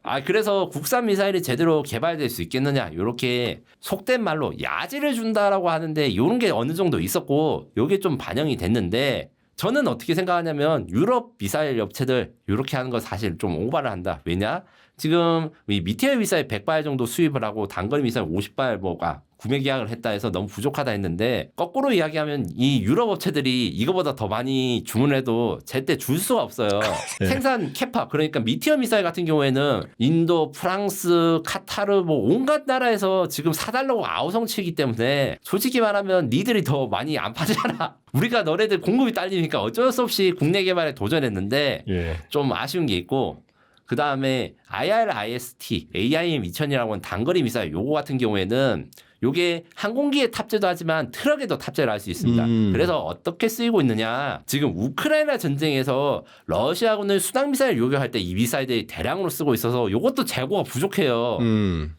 아, 그래서 국산 미사일이 제대로 개발될 수 있겠느냐. 이렇게 속된 말로 야지를 준다라고 하는데 이런 게 어느 정도 있었고 이게 좀 반영이 됐는데 저는 어떻게 생각하냐면 유럽 미사일 업체들 이렇게 하는 거 사실 좀 오바를 한다. 왜냐? 지금 이 미티어 미사일 100발 정도 수입을 하고 단거리 미사일 50발 뭐가 구매 계약을 했다 해서 너무 부족하다 했는데 거꾸로 이야기하면 이 유럽 업체들이 이거보다 더 많이 주문해도 제때 줄 수가 없어요. 네. 생산 캐파 그러니까 미티어 미사일 같은 경우에는 인도, 프랑스, 카타르 뭐 온갖 나라에서 지금 사달라고 아우성치기 때문에 솔직히 말하면 니들이 더 많이 안 파잖아. 우리가 너네들 공급이 딸리니까 어쩔 수 없이 국내 개발에 도전했는데 예. 좀 아쉬운 게 있고 그 다음에 IRIS-T, AIM-2000이라고 하는 단거리 미사일 요거 같은 경우에는 요게 항공기에 탑재도 하지만 트럭에도 탑재를 할 수 있습니다. 그래서 어떻게 쓰이고 있느냐. 지금 우크라이나 전쟁에서 러시아군을 수당미사일 요격할 때 이 미사일들이 대량으로 쓰고 있어서 요것도 재고가 부족해요.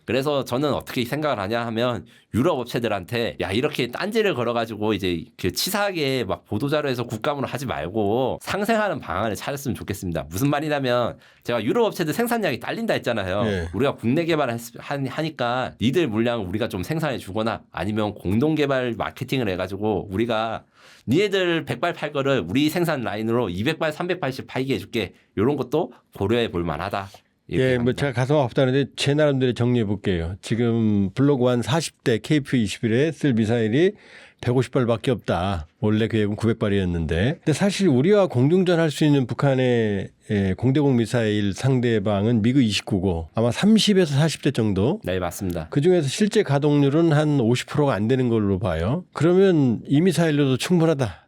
그래서 저는 어떻게 생각을 하냐 하면 유럽 업체들한테 야 이렇게 딴지를 걸어가지고 이제 그 치사하게 막 보도자료에서 국감으로 하지 말고 상생하는 방안을 찾았으면 좋겠습니다. 무슨 말이냐면 제가 유럽 업체들 생산량이 딸린다 했잖아요. 네. 우리가 국내 개발을 하니까 니들 물량을 우리가 좀 생산해 주거나 아니면 공동 개발 마케팅을 해가지고 우리가 니네들 100발 팔 거를 우리 생산 라인으로 200발, 300발씩 팔게 해줄게. 이런 것도 고려해 볼 만하다. 예, 뭐 제가 가슴 아프다는데 제 나름대로 정리해 볼게요. 지금 블록1 40대 KF-21에 쓸 미사일이 150발밖에 없다. 원래 계획은 900발이었는데. 근데 사실 우리와 공중전 할 수 있는 북한의 공대공 미사일 상대방은 미그 29고 아마 30에서 40대 정도. 네, 맞습니다. 그중에서 실제 가동률은 한 50%가 안 되는 걸로 봐요. 그러면 이 미사일로도 충분하다.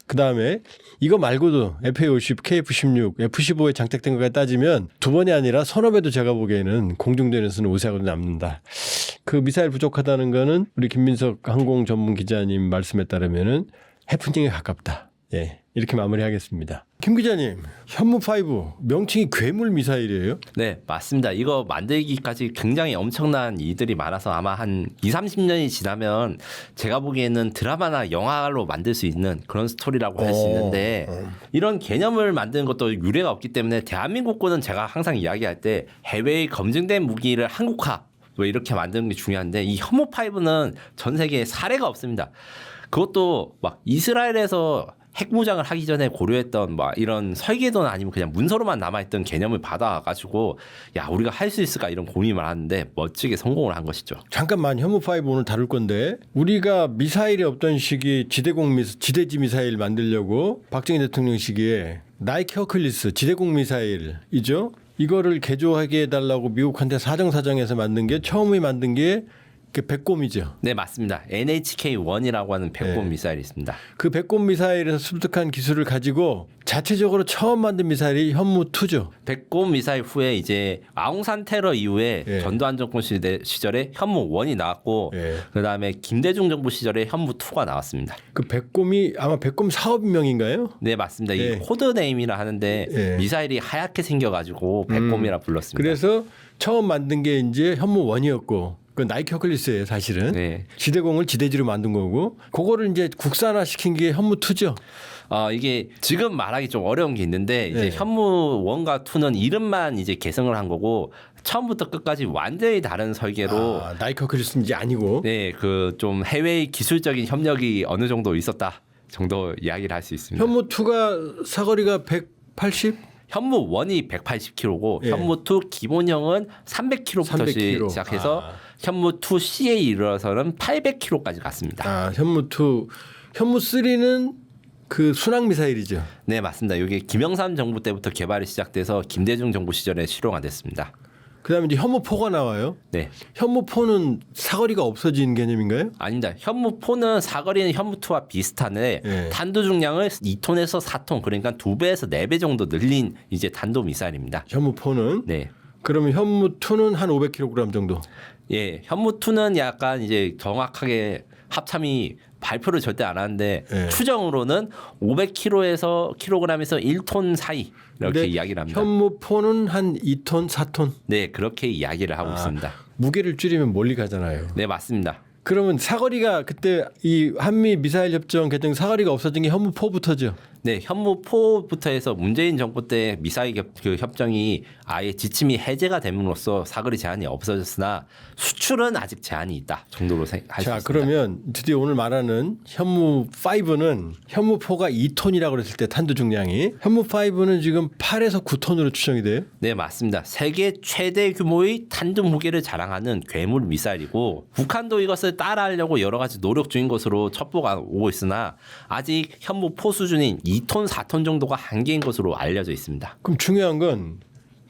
그다음에 이거 말고도 FA-50, KF-16, F-15에 장착된 것까지 따지면 두 번이 아니라 서너 배도 제가 보기에는 공중전에서는 우세하게 남는다. 그 미사일 부족하다는 거는 우리 김민석 항공 전문 기자님 말씀에 따르면은 해프닝에 가깝다. 예, 이렇게 마무리하겠습니다. 김 기자님, 현무5 명칭이 괴물 미사일이에요? 네, 맞습니다. 이거 만들기까지 굉장히 엄청난 일들이 많아서 아마 한 2, 30년이 지나면 제가 보기에는 드라마나 영화로 만들 수 있는 그런 스토리라고 할 수 있는데 이런 개념을 만드는 것도 유례가 없기 때문에 대한민국군은 제가 항상 이야기할 때 해외에 검증된 무기를 한국화 뭐 이렇게 만드는 게 중요한데 이 현무5는 전 세계에 사례가 없습니다. 그것도 막 이스라엘에서 핵무장을 하기 전에 고려했던 막 이런 설계도나 아니면 그냥 문서로만 남아있던 개념을 받아가지고 야 우리가 할 수 있을까 이런 고민을 하는데 멋지게 성공을 한 것이죠. 잠깐만 현무5 오늘 다룰 건데 우리가 미사일이 없던 시기 지대지 미사일 만들려고 박정희 대통령 시기에 나이키 허클리스 지대공 미사일이죠. 이거를 개조하게 해달라고 미국한테 사정사정해서 만든 게 처음에 만든 게 그 백곰이죠. 네, 맞습니다. NHK-1이라고 하는 백곰 네. 미사일이 있습니다. 그 백곰 미사일에서 습득한 기술을 가지고 자체적으로 처음 만든 미사일이 현무2죠. 백곰 미사일 후에 이제 아웅산 테러 이후에 예. 전두환 정권 시절에 현무1이 나왔고 예. 그다음에 김대중 정부 시절에 현무2가 나왔습니다. 그 백곰이 아마 백곰 사업명인가요? 네, 맞습니다. 예. 이 코드네임이라 하는데 예. 미사일이 하얗게 생겨가지고 백곰이라 불렀습니다. 그래서 처음 만든 게 이제 현무1이었고 그 나이키 허클리스예요, 사실은. 네. 지대공을 지대지로 만든 거고 그거를 이제 국산화 시킨 게 현무2죠. 이게 지금 말하기 좀 어려운 게 있는데 이제 네. 현무 1과 2는 이름만 이제 개성을 한 거고 처음부터 끝까지 완전히 다른 설계로 나이키 허클리스는 이제 아니고. 네, 그 좀 해외 기술적인 협력이 어느 정도 있었다. 정도 이야기를 할 수 있습니다. 현무 2가 사거리가 180? 현무 1이 180km고 예. 현무 2 기본형은 300km부터 300km. 시작해서 현무 2C에 이르러서는 800km까지 갔습니다. 아, 현무 2. 현무 3는 그 순항 미사일이죠. 네, 맞습니다. 이게 김영삼 정부 때부터 개발이 시작돼서 김대중 정부 시절에 실용화 됐습니다. 그다음에 이제 현무 4가 나와요. 네. 현무 4는 사거리가 없어진 개념인가요? 아닙니다. 현무 4는 사거리는 현무 2와 비슷한데 예. 탄두 중량을 2톤에서 4톤 그러니까 2배에서 4배 정도 늘린 이제 탄도 미사일입니다. 현무 4는 네. 그러면 현무 2는 한 500kg 정도. 예, 현무 2는 약간 이제 정확하게 합참이 발표를 절대 안 하는데 예. 추정으로는 500kg에서 1톤 사이 이렇게 근데 이야기를 합니다. 현무 4는 한 2톤, 4톤. 네, 그렇게 이야기를 하고 있습니다. 무게를 줄이면 멀리 가잖아요. 네, 맞습니다. 그러면 사거리가 그때 이 한미 미사일 협정 개정 사거리가 없어진 게 현무 4부터죠. 네, 현무 4부터 해서 문재인 정부 때 미사일 그 협정이 아예 지침이 해제가 됨으로써 사거리 제한이 없어졌으나 수출은 아직 제한이 있다 정도로 할수 자, 있습니다. 그러면 드디어 오늘 말하는 현무 5는 현무 4가 2톤이라고 그랬을 때 탄두 중량이 현무 5는 지금 8에서 9톤으로 추정이 돼요. 네, 맞습니다. 세계 최대 규모의 탄두 무게를 자랑하는 괴물 미사일이고 북한도 이것을 따라하려고 여러 가지 노력 중인 것으로 첩보가 오고 있으나 아직 현무 4 수준인 2톤, 4톤 정도가 한계인 것으로 알려져 있습니다. 그럼 중요한 건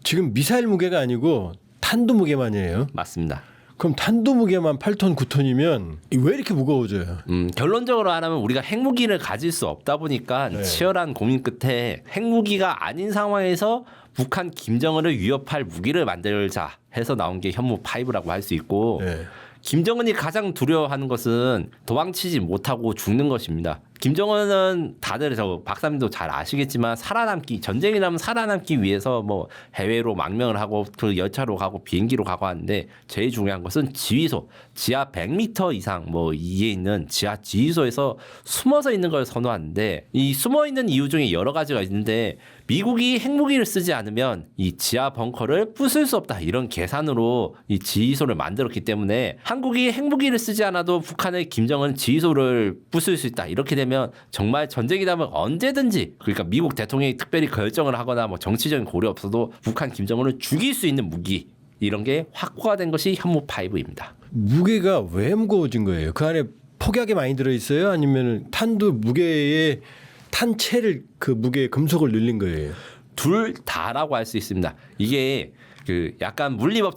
지금 미사일 무게가 아니고 탄두 무게만이에요. 맞습니다. 그럼 탄두 무게만 8톤, 9톤이면 왜 이렇게 무거워져요? 결론적으로 하라면 우리가 핵무기를 가질 수 없다 보니까 네. 치열한 고민 끝에 핵무기가 아닌 상황에서 북한 김정은을 위협할 무기를 만들자 해서 나온 게 현무 5라고 할 수 있고 네. 김정은이 가장 두려워하는 것은 도망치지 못하고 죽는 것입니다. 김정은은 다들 저 박사님도 잘 아시겠지만 살아남기 전쟁이라면 살아남기 위해서 뭐 해외로 망명을 하고 그 열차로 가고 비행기로 가고 하는데 제일 중요한 것은 지휘소 지하 100m 이상 뭐 이에 있는 지하 지휘소에서 숨어서 있는 걸 선호하는데 이 숨어 있는 이유 중에 여러 가지가 있는데 미국이 핵무기를 쓰지 않으면 이 지하 벙커를 부술 수 없다 이런 계산으로 이 지휘소를 만들었기 때문에 한국이 핵무기를 쓰지 않아도 북한의 김정은 지휘소를 부술 수 있다 이렇게 되면 정말 전쟁이라면 언제든지 그러니까 미국 대통령이 특별히 결정을 하거나 뭐 정치적인 고려 없어도 북한 김정은을 죽일 수 있는 무기 이런 게 확보된 것이 현무 5입니다. 무게가 왜 무거워진 거예요? 그 안에 폭약이 많이 들어 있어요? 아니면 탄두 무게에 탄체를 그 무게 금속을 늘린 거예요? 둘 다라고 할 수 있습니다. 이게 그 약간 물리학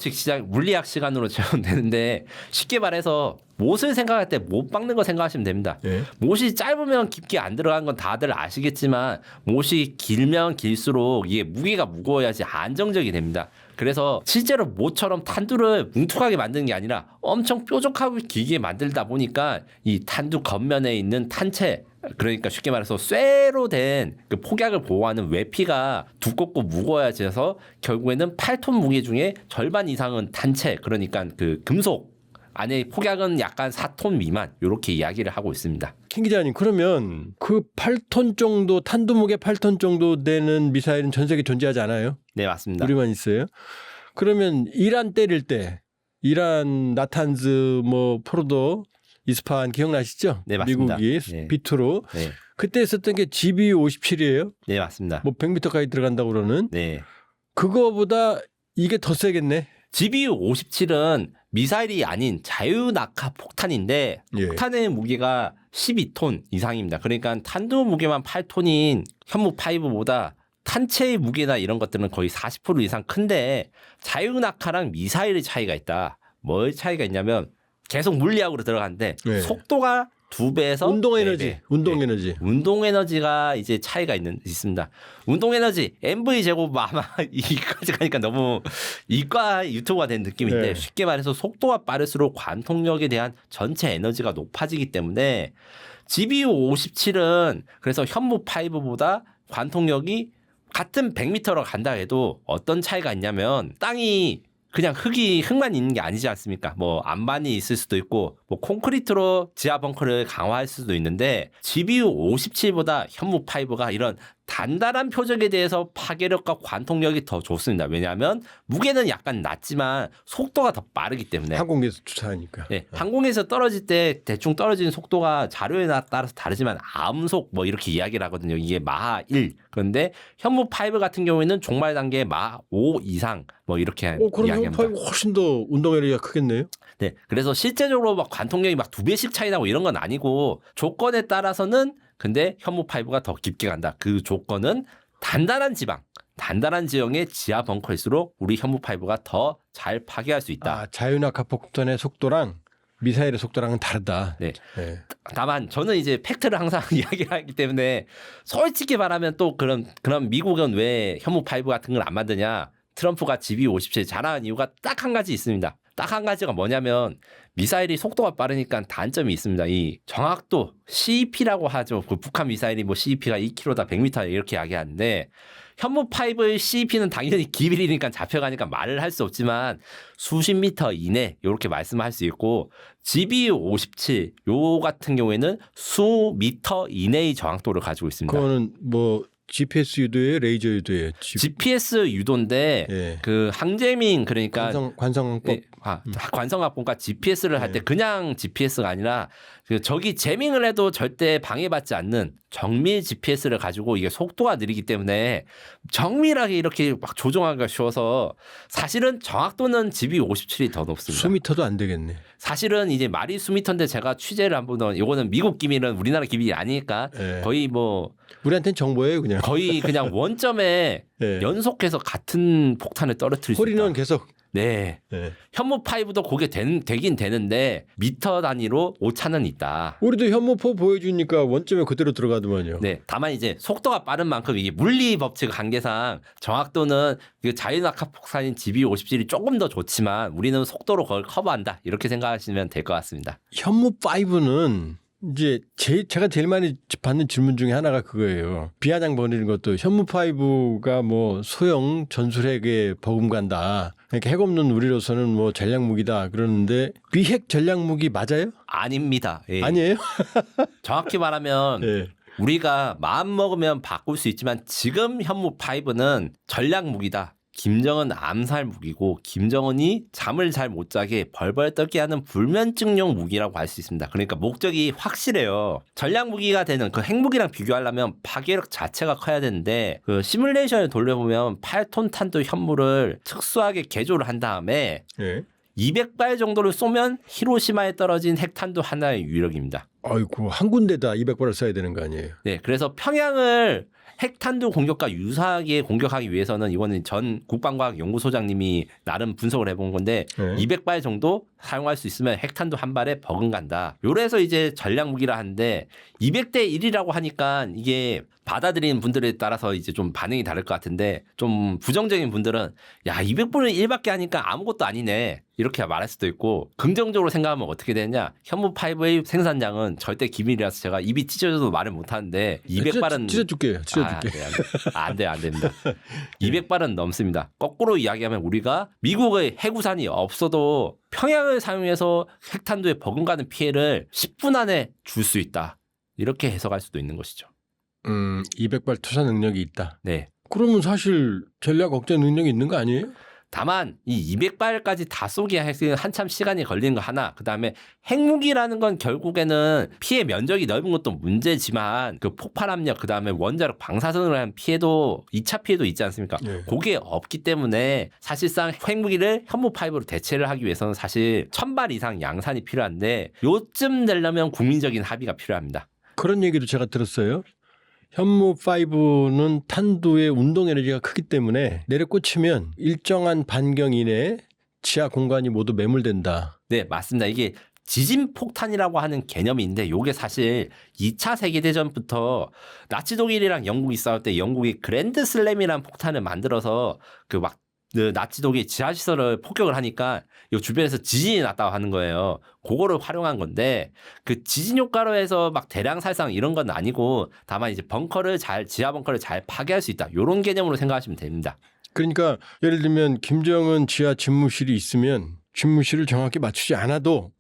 시간으로 적용되는데 쉽게 말해서 못을 생각할 때 못 박는 거 생각하시면 됩니다. 예. 못이 짧으면 깊게 안 들어간 건 다들 아시겠지만 못이 길면 길수록 이게 무게가 무거워야지 안정적이 됩니다. 그래서 실제로 못처럼 탄두를 뭉툭하게 만드는 게 아니라 엄청 뾰족하고 길게 만들다 보니까 이 탄두 겉면에 있는 탄체 그러니까 쉽게 말해서 쇠로 된 그 폭약을 보호하는 외피가 두껍고 무거워져서 결국에는 8톤 무게 중에 절반 이상은 탄체 그러니까 그 금속 안에 폭약은 약간 4톤 미만 이렇게 이야기를 하고 있습니다. 킹 기자님 그러면 그 8톤 정도 탄두 무게 8톤 정도 되는 미사일은 전 세계에 존재하지 않아요? 네, 맞습니다. 우리만 있어요. 그러면 이란 때릴 때 이란 나탄즈 뭐 포르도 이스파한 기억나시죠? 네, 맞습니다. 미국이 네. 비투로 네, 그때 썼던 게 GBU-57이에요. 네, 맞습니다. 뭐 100m까지 들어간다고 그러는 네. 그거보다 이게 더 세겠네. GBU-57은 미사일이 아닌 자유낙하 폭탄인데 예. 폭탄의 무게가 12톤 이상입니다. 그러니까 탄두 무게만 8톤인 현무 5보다 탄체의 무게나 이런 것들은 거의 40% 이상 큰데 자유낙하랑 미사일의 차이가 있다. 뭘 차이가 있냐면 계속 물리학으로 들어가는데 네. 속도가 2배에서 운동 4배. 에너지, 운동 네. 에너지. 운동 에너지가 이제 차이가 있습니다. 운동 에너지 MV 제곱 아마 이까지 가니까 너무 이과 유튜브가 된 느낌인데 네. 쉽게 말해서 속도가 빠를수록 관통력에 대한 전체 에너지가 높아지기 때문에 GBU-57은 그래서 현무 5보다 관통력이 같은 100m로 간다 해도 어떤 차이가 있냐면 땅이 그냥 흙만 있는 게 아니지 않습니까? 뭐 안반이 있을 수도 있고 뭐 콘크리트로 지하 벙커를 강화할 수도 있는데 GBU-57보다 현무 5가 이런 단단한 표적에 대해서 파괴력과 관통력이 더 좋습니다. 왜냐하면 무게는 약간 낮지만 속도가 더 빠르기 때문에. 항공기에서 주차하니까. 네, 항공에서 떨어질 때 대충 떨어지는 속도가 자료에 따라서 다르지만 암속 뭐 이렇게 이야기를 하거든요. 이게 마하 1. 그런데 현무 5 같은 경우에는 종말 단계 마하 5 이상 뭐 이렇게 그럼 이야기합니다. 현무 5 훨씬 더 운동 에너지가 크겠네요. 네, 그래서 실제적으로 막 관통력이 막 2배씩 차이 나고 이런 건 아니고 조건에 따라서는 근데 현무 5가 더 깊게 간다. 그 조건은 단단한 지방, 단단한 지형의 지하 벙커일수록 우리 현무 5가 더 잘 파괴할 수 있다. 자유낙하 폭탄의 속도랑 미사일의 속도랑은 다르다. 네. 네. 다만 저는 이제 팩트를 항상 이야기하기 때문에 솔직히 말하면 또 그럼 미국은 왜 현무 5 같은 걸 안 만드냐? 트럼프가 GBU-57 자랑한 이유가 딱 한 가지 있습니다. 딱 한 가지가 뭐냐면 미사일이 속도가 빠르니까 단점이 있습니다. 이 정확도 CEP라고 하죠. 그 북한 미사일이 뭐 CEP가 2km다 100m 이렇게 이야기하는데 현무 5의 CEP는 당연히 기밀이니까 잡혀가니까 말을 할 수 없지만 수십 미터 이내 이렇게 말씀할 수 있고 GBU-57 요 같은 경우에는 수 미터 이내의 정확도를 가지고 있습니다. 그거는 뭐 GPS 유도예요, 레이저 유도예요. GPS 유도인데 예. 그 항제민 그러니까 관성법. 네, 관성학번과 GPS를 할 때 그냥 GPS가 아니라 그 저기 제밍을 해도 절대 방해받지 않는 정밀 GPS를 가지고 이게 속도가 느리기 때문에 정밀하게 이렇게 막 조종하기가 쉬워서 사실은 정확도는 GBU-57이 더 높습니다. 수미터도 안 되겠네. 사실은 이제 말이 수미터인데 제가 취재를 한번 이거는 미국 기밀은 우리나라 기밀이 아니니까 예. 거의 뭐 우리한테는 정보예요, 그냥. 거의 그냥 원점에 예. 연속해서 같은 폭탄을 떨어뜨릴 수 있다. 소리는 계속. 네. 예. 현무 5도 그게 되긴 되는데 미터 단위로 오차는 있다. 우리도 현무포 보여주니까 원점에 그대로 들어가더만요. 네. 다만 이제 속도가 빠른 만큼 이게 물리 법칙 한계상 정확도는 그 자유낙하 폭탄인 GBU-57이 조금 더 좋지만 우리는 속도로 그걸 커버한다. 이렇게 생각하시면 될 것 같습니다. 현무 5는 이제 제가 제일 많이 받는 질문 중에 하나가 그거예요. 비아냥 버리는 것도 현무 5가 뭐 소형 전술핵에 버금간다. 그러니까 핵 없는 우리로서는 뭐 전략 무기다 그러는데 비핵 전략 무기 맞아요? 아닙니다. 예. 아니에요? 정확히 말하면 예. 우리가 마음 먹으면 바꿀 수 있지만 지금 현무 5는 전략 무기다. 김정은 암살 무기고 김정은이 잠을 잘 못 자게 벌벌 떨게 하는 불면증용 무기라고 할 수 있습니다. 그러니까 목적이 확실해요. 전략 무기가 되는 그 핵무기랑 비교하려면 파괴력 자체가 커야 되는데 그 시뮬레이션을 돌려보면 8톤 탄도 현무를 특수하게 개조를 한 다음에 예. 200발 정도를 쏘면 히로시마에 떨어진 핵탄두 하나의 위력입니다. 아이고 한 군데다 200발을 써야 되는 거 아니에요? 네, 그래서 평양을 핵탄두 공격과 유사하게 공격하기 위해서는 이거는 전 국방과학연구소장님이 나름 분석을 해본 건데 네. 200발 정도 사용할 수 있으면 핵탄두 한 발에 버금간다. 요래서 이제 전략 무기라 하는데 200대 1이라고 하니까 이게 받아들이는 분들에 따라서 이제 좀 반응이 다를 것 같은데 좀 부정적인 분들은 야 200분의 1밖에 하니까 아무것도 아니네 이렇게 말할 수도 있고 긍정적으로 생각하면 어떻게 되느냐 현무 5의 생산량은 절대 기밀이라서 제가 입이 찢어져도 말을 못하는데 200발은 찢어줄게요. 찢어줄게. 안 됩니다. 200발은 넘습니다. 거꾸로 이야기하면 우리가 미국의 해구산이 없어도 평양을 사용해서 핵탄두에 버금가는 피해를 10분 안에 줄 수 있다. 이렇게 해석할 수도 있는 것이죠. 200발 투사 능력이 있다. 네. 그러면 사실 전략 억제 능력이 있는 거 아니에요? 다만 이 200발까지 다 쏘기 한참 시간이 걸리는 거 하나. 그다음에 핵무기라는 건 결국에는 피해 면적이 넓은 것도 문제지만 그 폭발 압력 그다음에 원자력 방사선으로 한 피해도 2차 피해도 있지 않습니까? 네. 그게 없기 때문에 사실상 핵무기를 현무 5로 대체를 하기 위해서는 사실 1000발 이상 양산이 필요한데 요쯤 되려면 국민적인 합의가 필요합니다. 그런 얘기도 제가 들었어요. 현무 5는 탄두의 운동 에너지가 크기 때문에 내려 꽂히면 일정한 반경 이내에 지하 공간이 모두 매몰된다. 네, 맞습니다. 이게 지진 폭탄이라고 하는 개념이 있는데 이게 사실 2차 세계대전부터 나치 독일이랑 영국이 싸울 때 영국이 그랜드 슬램이라는 폭탄을 만들어서 그 나치 독일 지하시설을 폭격을 하니까 이 주변에서 지진이 났다고 하는 거예요. 그거를 활용한 건데 그 지진 효과로 해서 막 대량 살상 이런 건 아니고 다만 이제 지하 벙커를 잘 파괴할 수 있다. 이런 개념으로 생각하시면 됩니다. 그러니까 예를 들면 김정은 지하 집무실이 있으면 집무실을 정확히 맞추지 않아도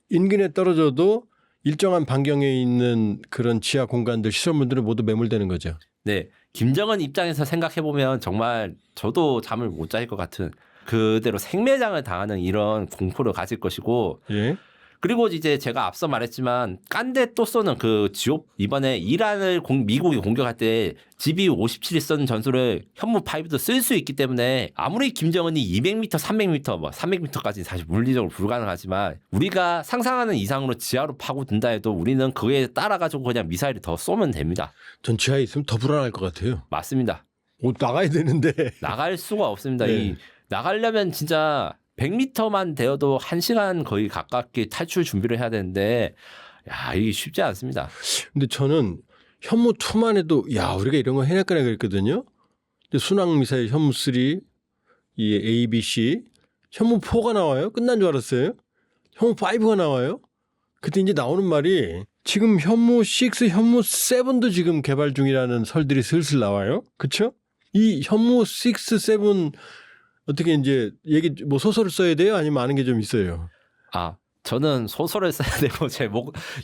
인근에 떨어져도 일정한 반경에 있는 그런 지하 공간들 시설물들은 모두 매몰되는 거죠. 네, 김정은 입장에서 생각해 보면 정말 저도 잠을 못 잘 것 같은 그대로 생매장을 당하는 이런 공포를 가질 것이고 예. 그리고 이제 제가 앞서 말했지만 깐데 또 쏘는 그 지옥 이번에 이란을 미국이 공격할 때 GBU-57이 쏜 전술을 현무 5도 쓸 수 있기 때문에 아무리 김정은이 200m, 300m, 뭐 300m까지는 사실 물리적으로 불가능하지만 우리가 상상하는 이상으로 지하로 파고든다 해도 우리는 그에 따라가지고 그냥 미사일을 더 쏘면 됩니다. 전 지하에 있으면 더 불안할 것 같아요. 맞습니다. 나가야 되는데. 나갈 수가 없습니다. 네. 나가려면 진짜 100m만 되어도 1시간 거의 가깝게 탈출 준비를 해야 되는데 야 이게 쉽지 않습니다. 근데 저는 현무 2만 해도 야 우리가 이런 거 해낼거나 그랬거든요. 근데 순항 미사일 현무 3, 이 A, B, C, 현무 4가 나와요. 끝난 줄 알았어요. 현무 5가 나와요. 그때 이제 나오는 말이 지금 현무 6, 현무 7도 지금 개발 중이라는 설들이 슬슬 나와요. 그렇죠? 이 현무 6, 7 어떻게 이제 얘기 뭐 소설을 써야 돼요? 아니면 아는 게 좀 있어요? 아 저는 소설을 써야 되고 제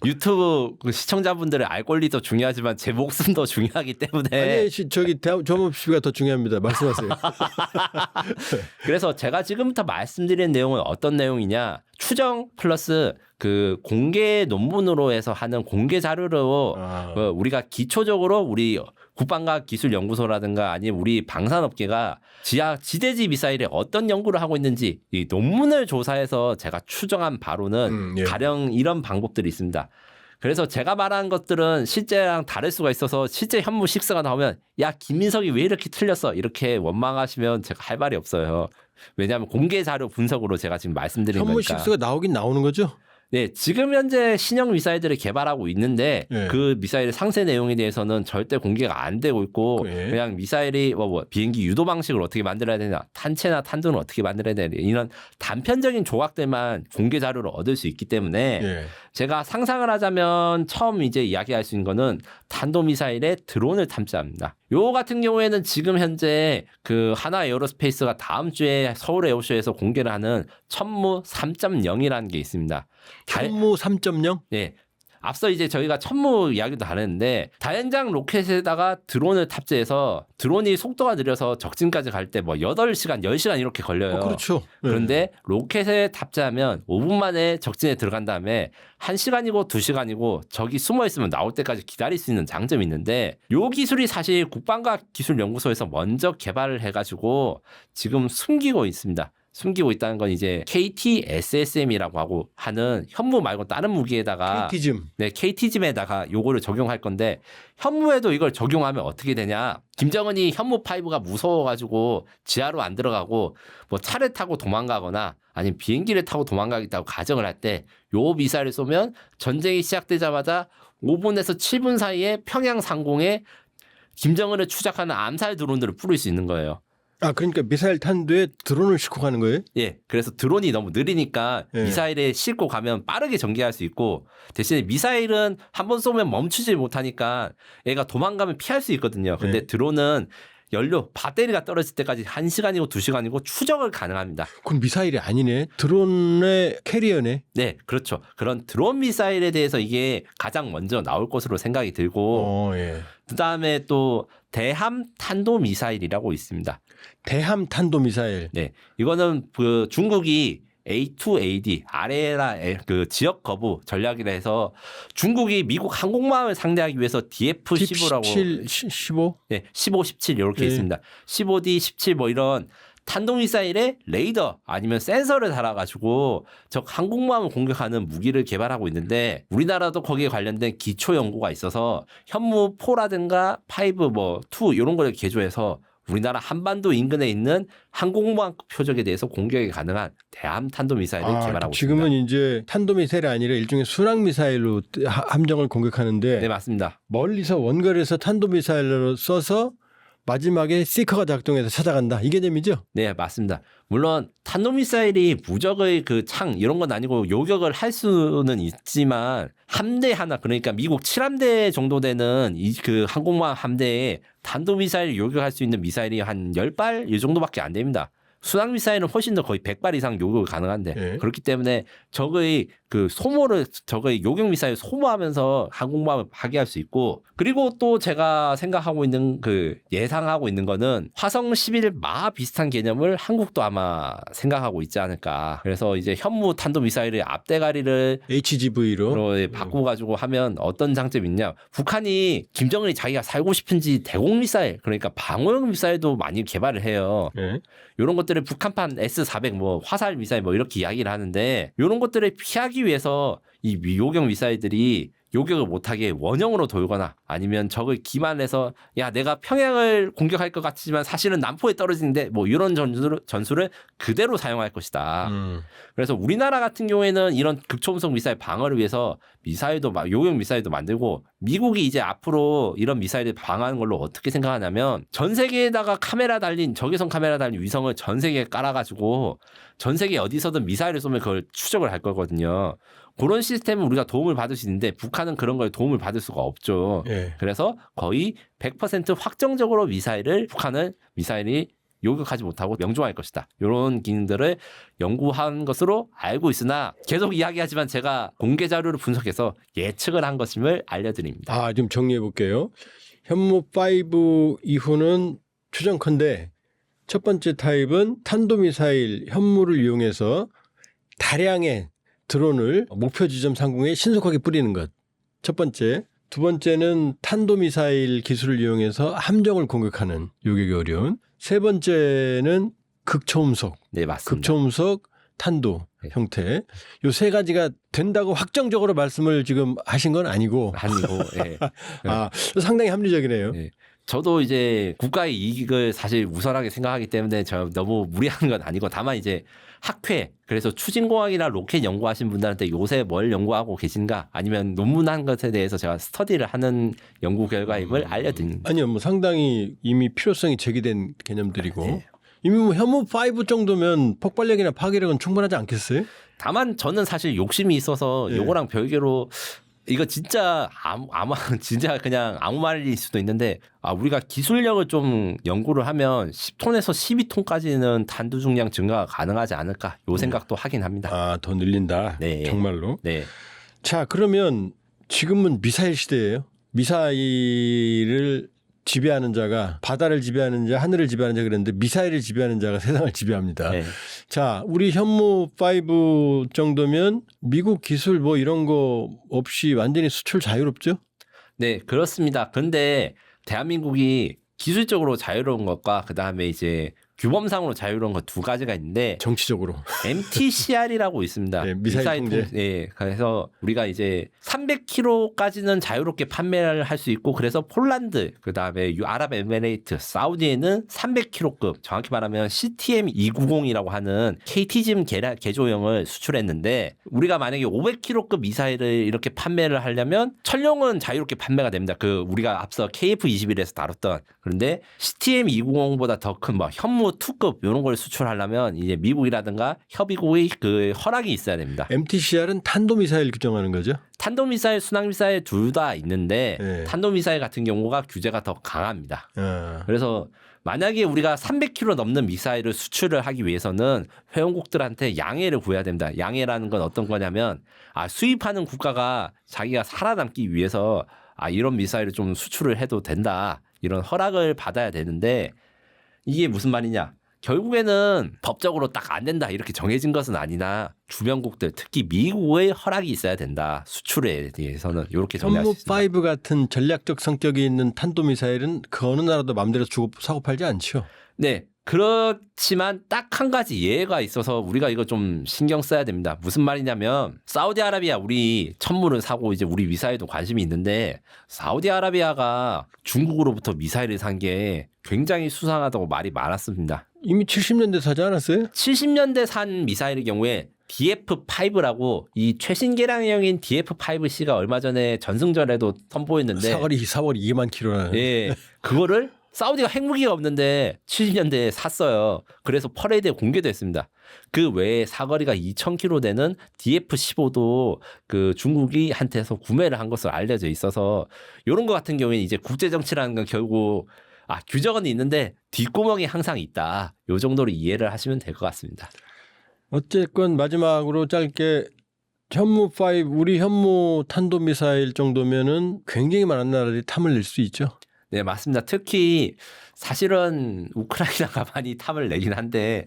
유튜브 그 시청자분들의 알 권리도 중요하지만 제 목숨도 중요하기 때문에 아니 저기 조범 씨가 더 중요합니다. 말씀하세요. 그래서 제가 지금부터 말씀드리는 내용은 어떤 내용이냐 추정 플러스 그 공개 논문으로 해서 하는 공개 자료로 우리가 기초적으로 우리 국방과기술연구소라든가 아니면 우리 방산업계가 지대지 미사일에 어떤 연구를 하고 있는지 이 논문을 조사해서 제가 추정한 바로는 예. 가령 이런 방법들이 있습니다. 그래서 제가 말한 것들은 실제랑 다를 수가 있어서 실제 현무 6가 나오면 야 김민석이 왜 이렇게 틀렸어 이렇게 원망하시면 제가 할 말이 없어요. 왜냐하면 공개 자료 분석으로 제가 지금 말씀드린 현무 거니까. 6가 나오긴 나오는 거죠? 네, 지금 현재 신형 미사일들을 개발하고 있는데 네. 그 미사일의 상세 내용에 대해서는 절대 공개가 안 되고 있고 네. 그냥 미사일이 비행기 유도 방식을 어떻게 만들어야 되냐, 탄체나 탄두는 어떻게 만들어야 되냐 이런 단편적인 조각들만 공개 자료를 얻을 수 있기 때문에 예. 제가 상상을 하자면 처음 이제 이야기할 수 있는 거는 탄도미사일에 드론을 탐지합니다. 요 같은 경우에는 지금 현재 그 하나 에어로스페이스가 다음 주에 서울 에어쇼에서 공개를 하는 천무 3.0이라는 게 있습니다. 현무 3.0? 예. 앞서 이제 저희가 천무 이야기도 안 했는데 다연장 로켓에다가 드론을 탑재해서 드론이 속도가 느려서 적진까지 갈 때 뭐 8시간, 10시간 이렇게 걸려요. 그렇죠. 그런데 로켓에 탑재하면 5분 만에 적진에 들어간 다음에 1시간이고 2시간이고 적이 숨어 있으면 나올 때까지 기다릴 수 있는 장점이 있는데 요 기술이 사실 국방과기술연구소에서 먼저 개발을 해가지고 지금 숨기고 있습니다. 숨기고 있다는 건 이제 KT-SSM이라고 하고 하는 현무 말고 다른 무기에다가 KT즘. 네, KT즘에다가 요거를 적용할 건데 현무에도 이걸 적용하면 어떻게 되냐? 김정은이 현무 5가 무서워가지고 지하로 안 들어가고 뭐 차를 타고 도망가거나 아니면 비행기를 타고 도망가겠다고 가정을 할 때 요 미사일을 쏘면 전쟁이 시작되자마자 5분에서 7분 사이에 평양 상공에 김정은을 추적하는 암살 드론들을 뿌릴 수 있는 거예요. 아 그러니까 미사일 탄두에 드론을 싣고 가는 거예요? 예, 그래서 드론이 너무 느리니까 예. 미사일에 싣고 가면 빠르게 전개할 수 있고 대신에 미사일은 한번 쏘면 멈추지 못하니까 얘가 도망가면 피할 수 있거든요. 근데 예. 드론은 연료, 배터리가 떨어질 때까지 1시간이고 2시간이고 추적을 가능합니다. 그건 미사일이 아니네. 드론의 캐리어네. 네, 그렇죠. 그런 드론 미사일에 대해서 이게 가장 먼저 나올 것으로 생각이 들고 예. 그다음에 또 대함 탄도 미사일이라고 있습니다. 대함 탄도 미사일. 네, 이거는 그 중국이 A2AD 아래라 그 지역 거부 전략이라 해서 중국이 미국 항공모함을 상대하기 위해서 DF-15라고 15? 네, 15, 17 이렇게 네. 있습니다. 15D, 17 뭐 이런 탄도미사일에 레이더 아니면 센서를 달아가지고 적 항공모함을 공격하는 무기를 개발하고 있는데 우리나라도 거기에 관련된 기초 연구가 있어서 현무 4라든가 5, 뭐 2 이런 걸 개조해서 우리나라 한반도 인근에 있는 항공모함급 표적에 대해서 공격이 가능한 대함 탄도미사일을 개발하고 지금은 있습니다. 이제 탄도미사일이 아니라 일종의 순항미사일로 함정을 공격하는데 네, 맞습니다. 멀리서 원거리에서 탄도미사일로 써서 마지막에 시커가 작동해서 찾아간다. 이 개념이죠? 네, 맞습니다. 물론 탄도미사일이 무적의 그 창 이런 건 아니고 요격을 할 수는 있지만 함대 하나 그러니까 미국 7함대 정도 되는 이 그 항공모함 함대에 탄도미사일 요격할 수 있는 미사일이 한 10발 이 정도밖에 안 됩니다. 순항 미사일은 훨씬 더 거의 100발 이상 요격이 가능한데 예. 그렇기 때문에 적의 그 소모를 적의 요격 미사일 소모하면서 항공모함을 파괴할 수 있고 그리고 또 제가 생각하고 있는 그 예상하고 있는 거는 화성 11 마 비슷한 개념을 한국도 아마 생각하고 있지 않을까. 그래서 이제 현무 탄도 미사일의 앞대가리를 HGV로 바꿔가지고 하면 어떤 장점이 있냐. 북한이 김정은이 자기가 살고 싶은지 대공 미사일 그러니까 방어용 미사일도 많이 개발을 해요. 예. 이런 것들을 북한판 S-400 뭐 화살 미사일 뭐 이렇게 이야기를 하는데 이런 것들을 피하기 위해서 이 요격 미사일들이 요격을 못하게 원형으로 돌거나 아니면 적을 기만해서 야 내가 평양을 공격할 것 같지만 사실은 남포에 떨어지는데 뭐 이런 전술을 그대로 사용할 것이다. 그래서 우리나라 같은 경우에는 이런 극초음속 미사일 방어를 위해서 미사일도 요격 미사일도 만들고 미국이 이제 앞으로 이런 미사일을 방어하는 걸로 어떻게 생각하냐면 전 세계에다가 카메라 달린 적외선 카메라 달린 위성을 전 세계에 깔아가지고 전 세계 어디서든 미사일을 쏘면 그걸 추적을 할 거거든요. 그런 시스템은 우리가 도움을 받을 수 있는데 북한은 그런 걸 도움을 받을 수가 없죠. 예. 그래서 거의 100% 확정적으로 북한은 미사일이 요격하지 못하고 명중할 것이다. 이런 기능들을 연구한 것으로 알고 있으나 계속 이야기하지만 제가 공개 자료를 분석해서 예측을 한 것임을 알려드립니다. 좀 정리해 볼게요. 현무5 이후는 추정컨대 첫 번째 타입은 탄도미사일 현무를 이용해서 다량의 드론을 목표 지점 상공에 신속하게 뿌리는 것. 첫 번째. 두 번째는 탄도미사일 기술을 이용해서 함정을 공격하는 요격이 어려운. 세 번째는 극초음속. 네, 맞습니다. 극초음속 탄도 네. 형태. 요 세 가지가 된다고 확정적으로 말씀을 지금 하신 건 아니고. 예. 상당히 합리적이네요. 예. 저도 이제 국가의 이익을 사실 우선하게 생각하기 때문에 저 너무 무리하는 건 아니고 다만 이제 학회 그래서 추진공학이나 로켓 연구하신 분들한테 요새 뭘 연구하고 계신가 아니면 논문한 것에 대해서 제가 스터디를 하는 연구 결과임을 알려드립니다. 아니요, 뭐 상당히 이미 필요성이 제기된 개념들이고 네. 이미 뭐 현무5 정도면 폭발력이나 파괴력은 충분하지 않겠어요? 다만 저는 사실 욕심이 있어서 네. 요거랑 별개로 이거 진짜 진짜 그냥 아무 말일 수도 있는데 우리가 기술력을 좀 연구를 하면 10톤에서 12톤까지는 탄두 중량 증가가 가능하지 않을까 요 생각도 하긴 합니다. 더 늘린다. 네. 정말로. 네. 자, 그러면 지금은 미사일 시대예요. 미사일을 지배하는 자가 바다를 지배하는 자, 하늘을 지배하는 자 그랬는데 미사일을 지배하는 자가 세상을 지배합니다. 네. 자, 우리 현무5 정도면 미국 기술 뭐 이런 거 없이 완전히 수출 자유롭죠? 네, 그렇습니다. 근데 대한민국이 기술적으로 자유로운 것과 그다음에 이제 규범상으로 자유로운 것 두 가지가 있는데 정치적으로. MTCR이라고 있습니다. 네, 미사일 통제. 네, 그래서 우리가 이제 300km까지는 자유롭게 판매를 할 수 있고 그래서 폴란드 그다음에 아랍에미레이트, 사우디에는 300km급 정확히 말하면 CTM 290이라고 하는 KT즘 개조형을 수출했는데 우리가 만약에 500km급 미사일을 이렇게 판매를 하려면 천룡은 자유롭게 판매가 됩니다. 그 우리가 앞서 KF-21에서 다뤘던 그런데 CTM 290보다 더 큰 뭐 현무 2급 이런 걸 수출하려면 이제 미국이라든가 협의국의 그 허락이 있어야 됩니다. MTCR은 탄도미사일 규정하는 거죠? 탄도미사일, 순항미사일 둘 다 있는데 네. 탄도미사일 같은 경우가 규제가 더 강합니다. 아. 그래서 만약에 우리가 300km 넘는 미사일을 수출을 하기 위해서는 회원국들한테 양해를 구해야 됩니다. 양해라는 건 어떤 거냐면 수입하는 국가가 자기가 살아남기 위해서 이런 미사일을 좀 수출을 해도 된다. 이런 허락을 받아야 되는데 이게 무슨 말이냐. 결국에는 법적으로 딱 안 된다 이렇게 정해진 것은 아니나 주변국들 특히 미국의 허락이 있어야 된다. 수출에 대해서는 이렇게 정리할 수 있습니다. 현무5 같은 전략적 성격이 있는 탄도미사일은 그 어느 나라도 마음대로 주고 사고 팔지 않죠. 네. 그렇지만 딱 한 가지 예외가 있어서 우리가 이거 좀 신경 써야 됩니다. 무슨 말이냐면 사우디아라비아 우리 천물을 사고 이제 우리 미사일도 관심이 있는데 사우디아라비아가 중국으로부터 미사일을 산 게 굉장히 수상하다고 말이 많았습니다. 이미 70년대 사지 않았어요? 70년대 산 미사일의 경우에 DF5라고 이 최신 개량형인 DF5C가 얼마 전에 전승절에도 선보였는데 사거리 2만 킬로나. 예, 그거를 사우디가 핵무기가 없는데 70년대에 샀어요. 그래서 퍼레이드에 공개됐습니다. 그 외에 사거리가 2,000km 되는 DF-15도 그 중국이 한테서 구매를 한 것으로 알려져 있어서 이런 것 같은 경우에 이제 국제 정치라는 건 결국 규정은 있는데 뒷구멍이 항상 있다. 요 정도로 이해를 하시면 될 것 같습니다. 어쨌건 마지막으로 짧게 현무5 우리 현무 탄도미사일 정도면은 굉장히 많은 나라들이 탐을 낼 수 있죠. 네, 맞습니다. 특히 사실은 우크라이나가 많이 탑을 내긴 한데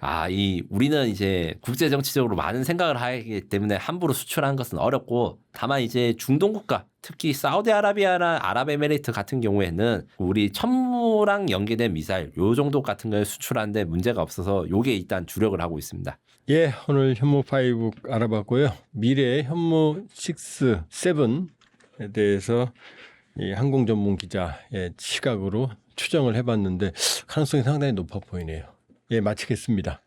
우리는 이제 국제 정치적으로 많은 생각을 하기 때문에 함부로 수출하는 것은 어렵고 다만 이제 중동 국가 특히 사우디아라비아나 아랍에미레이트 같은 경우에는 우리 천무랑 연계된 미사일 요 정도 같은 걸 수출하는데 문제가 없어서 요게 일단 주력을 하고 있습니다. 예, 오늘 현무5 알아봤고요. 미래의 현무6, 7에 대해서 이 항공 전문 기자의 시각으로 추정을 해봤는데 가능성이 상당히 높아 보이네요. 예, 마치겠습니다.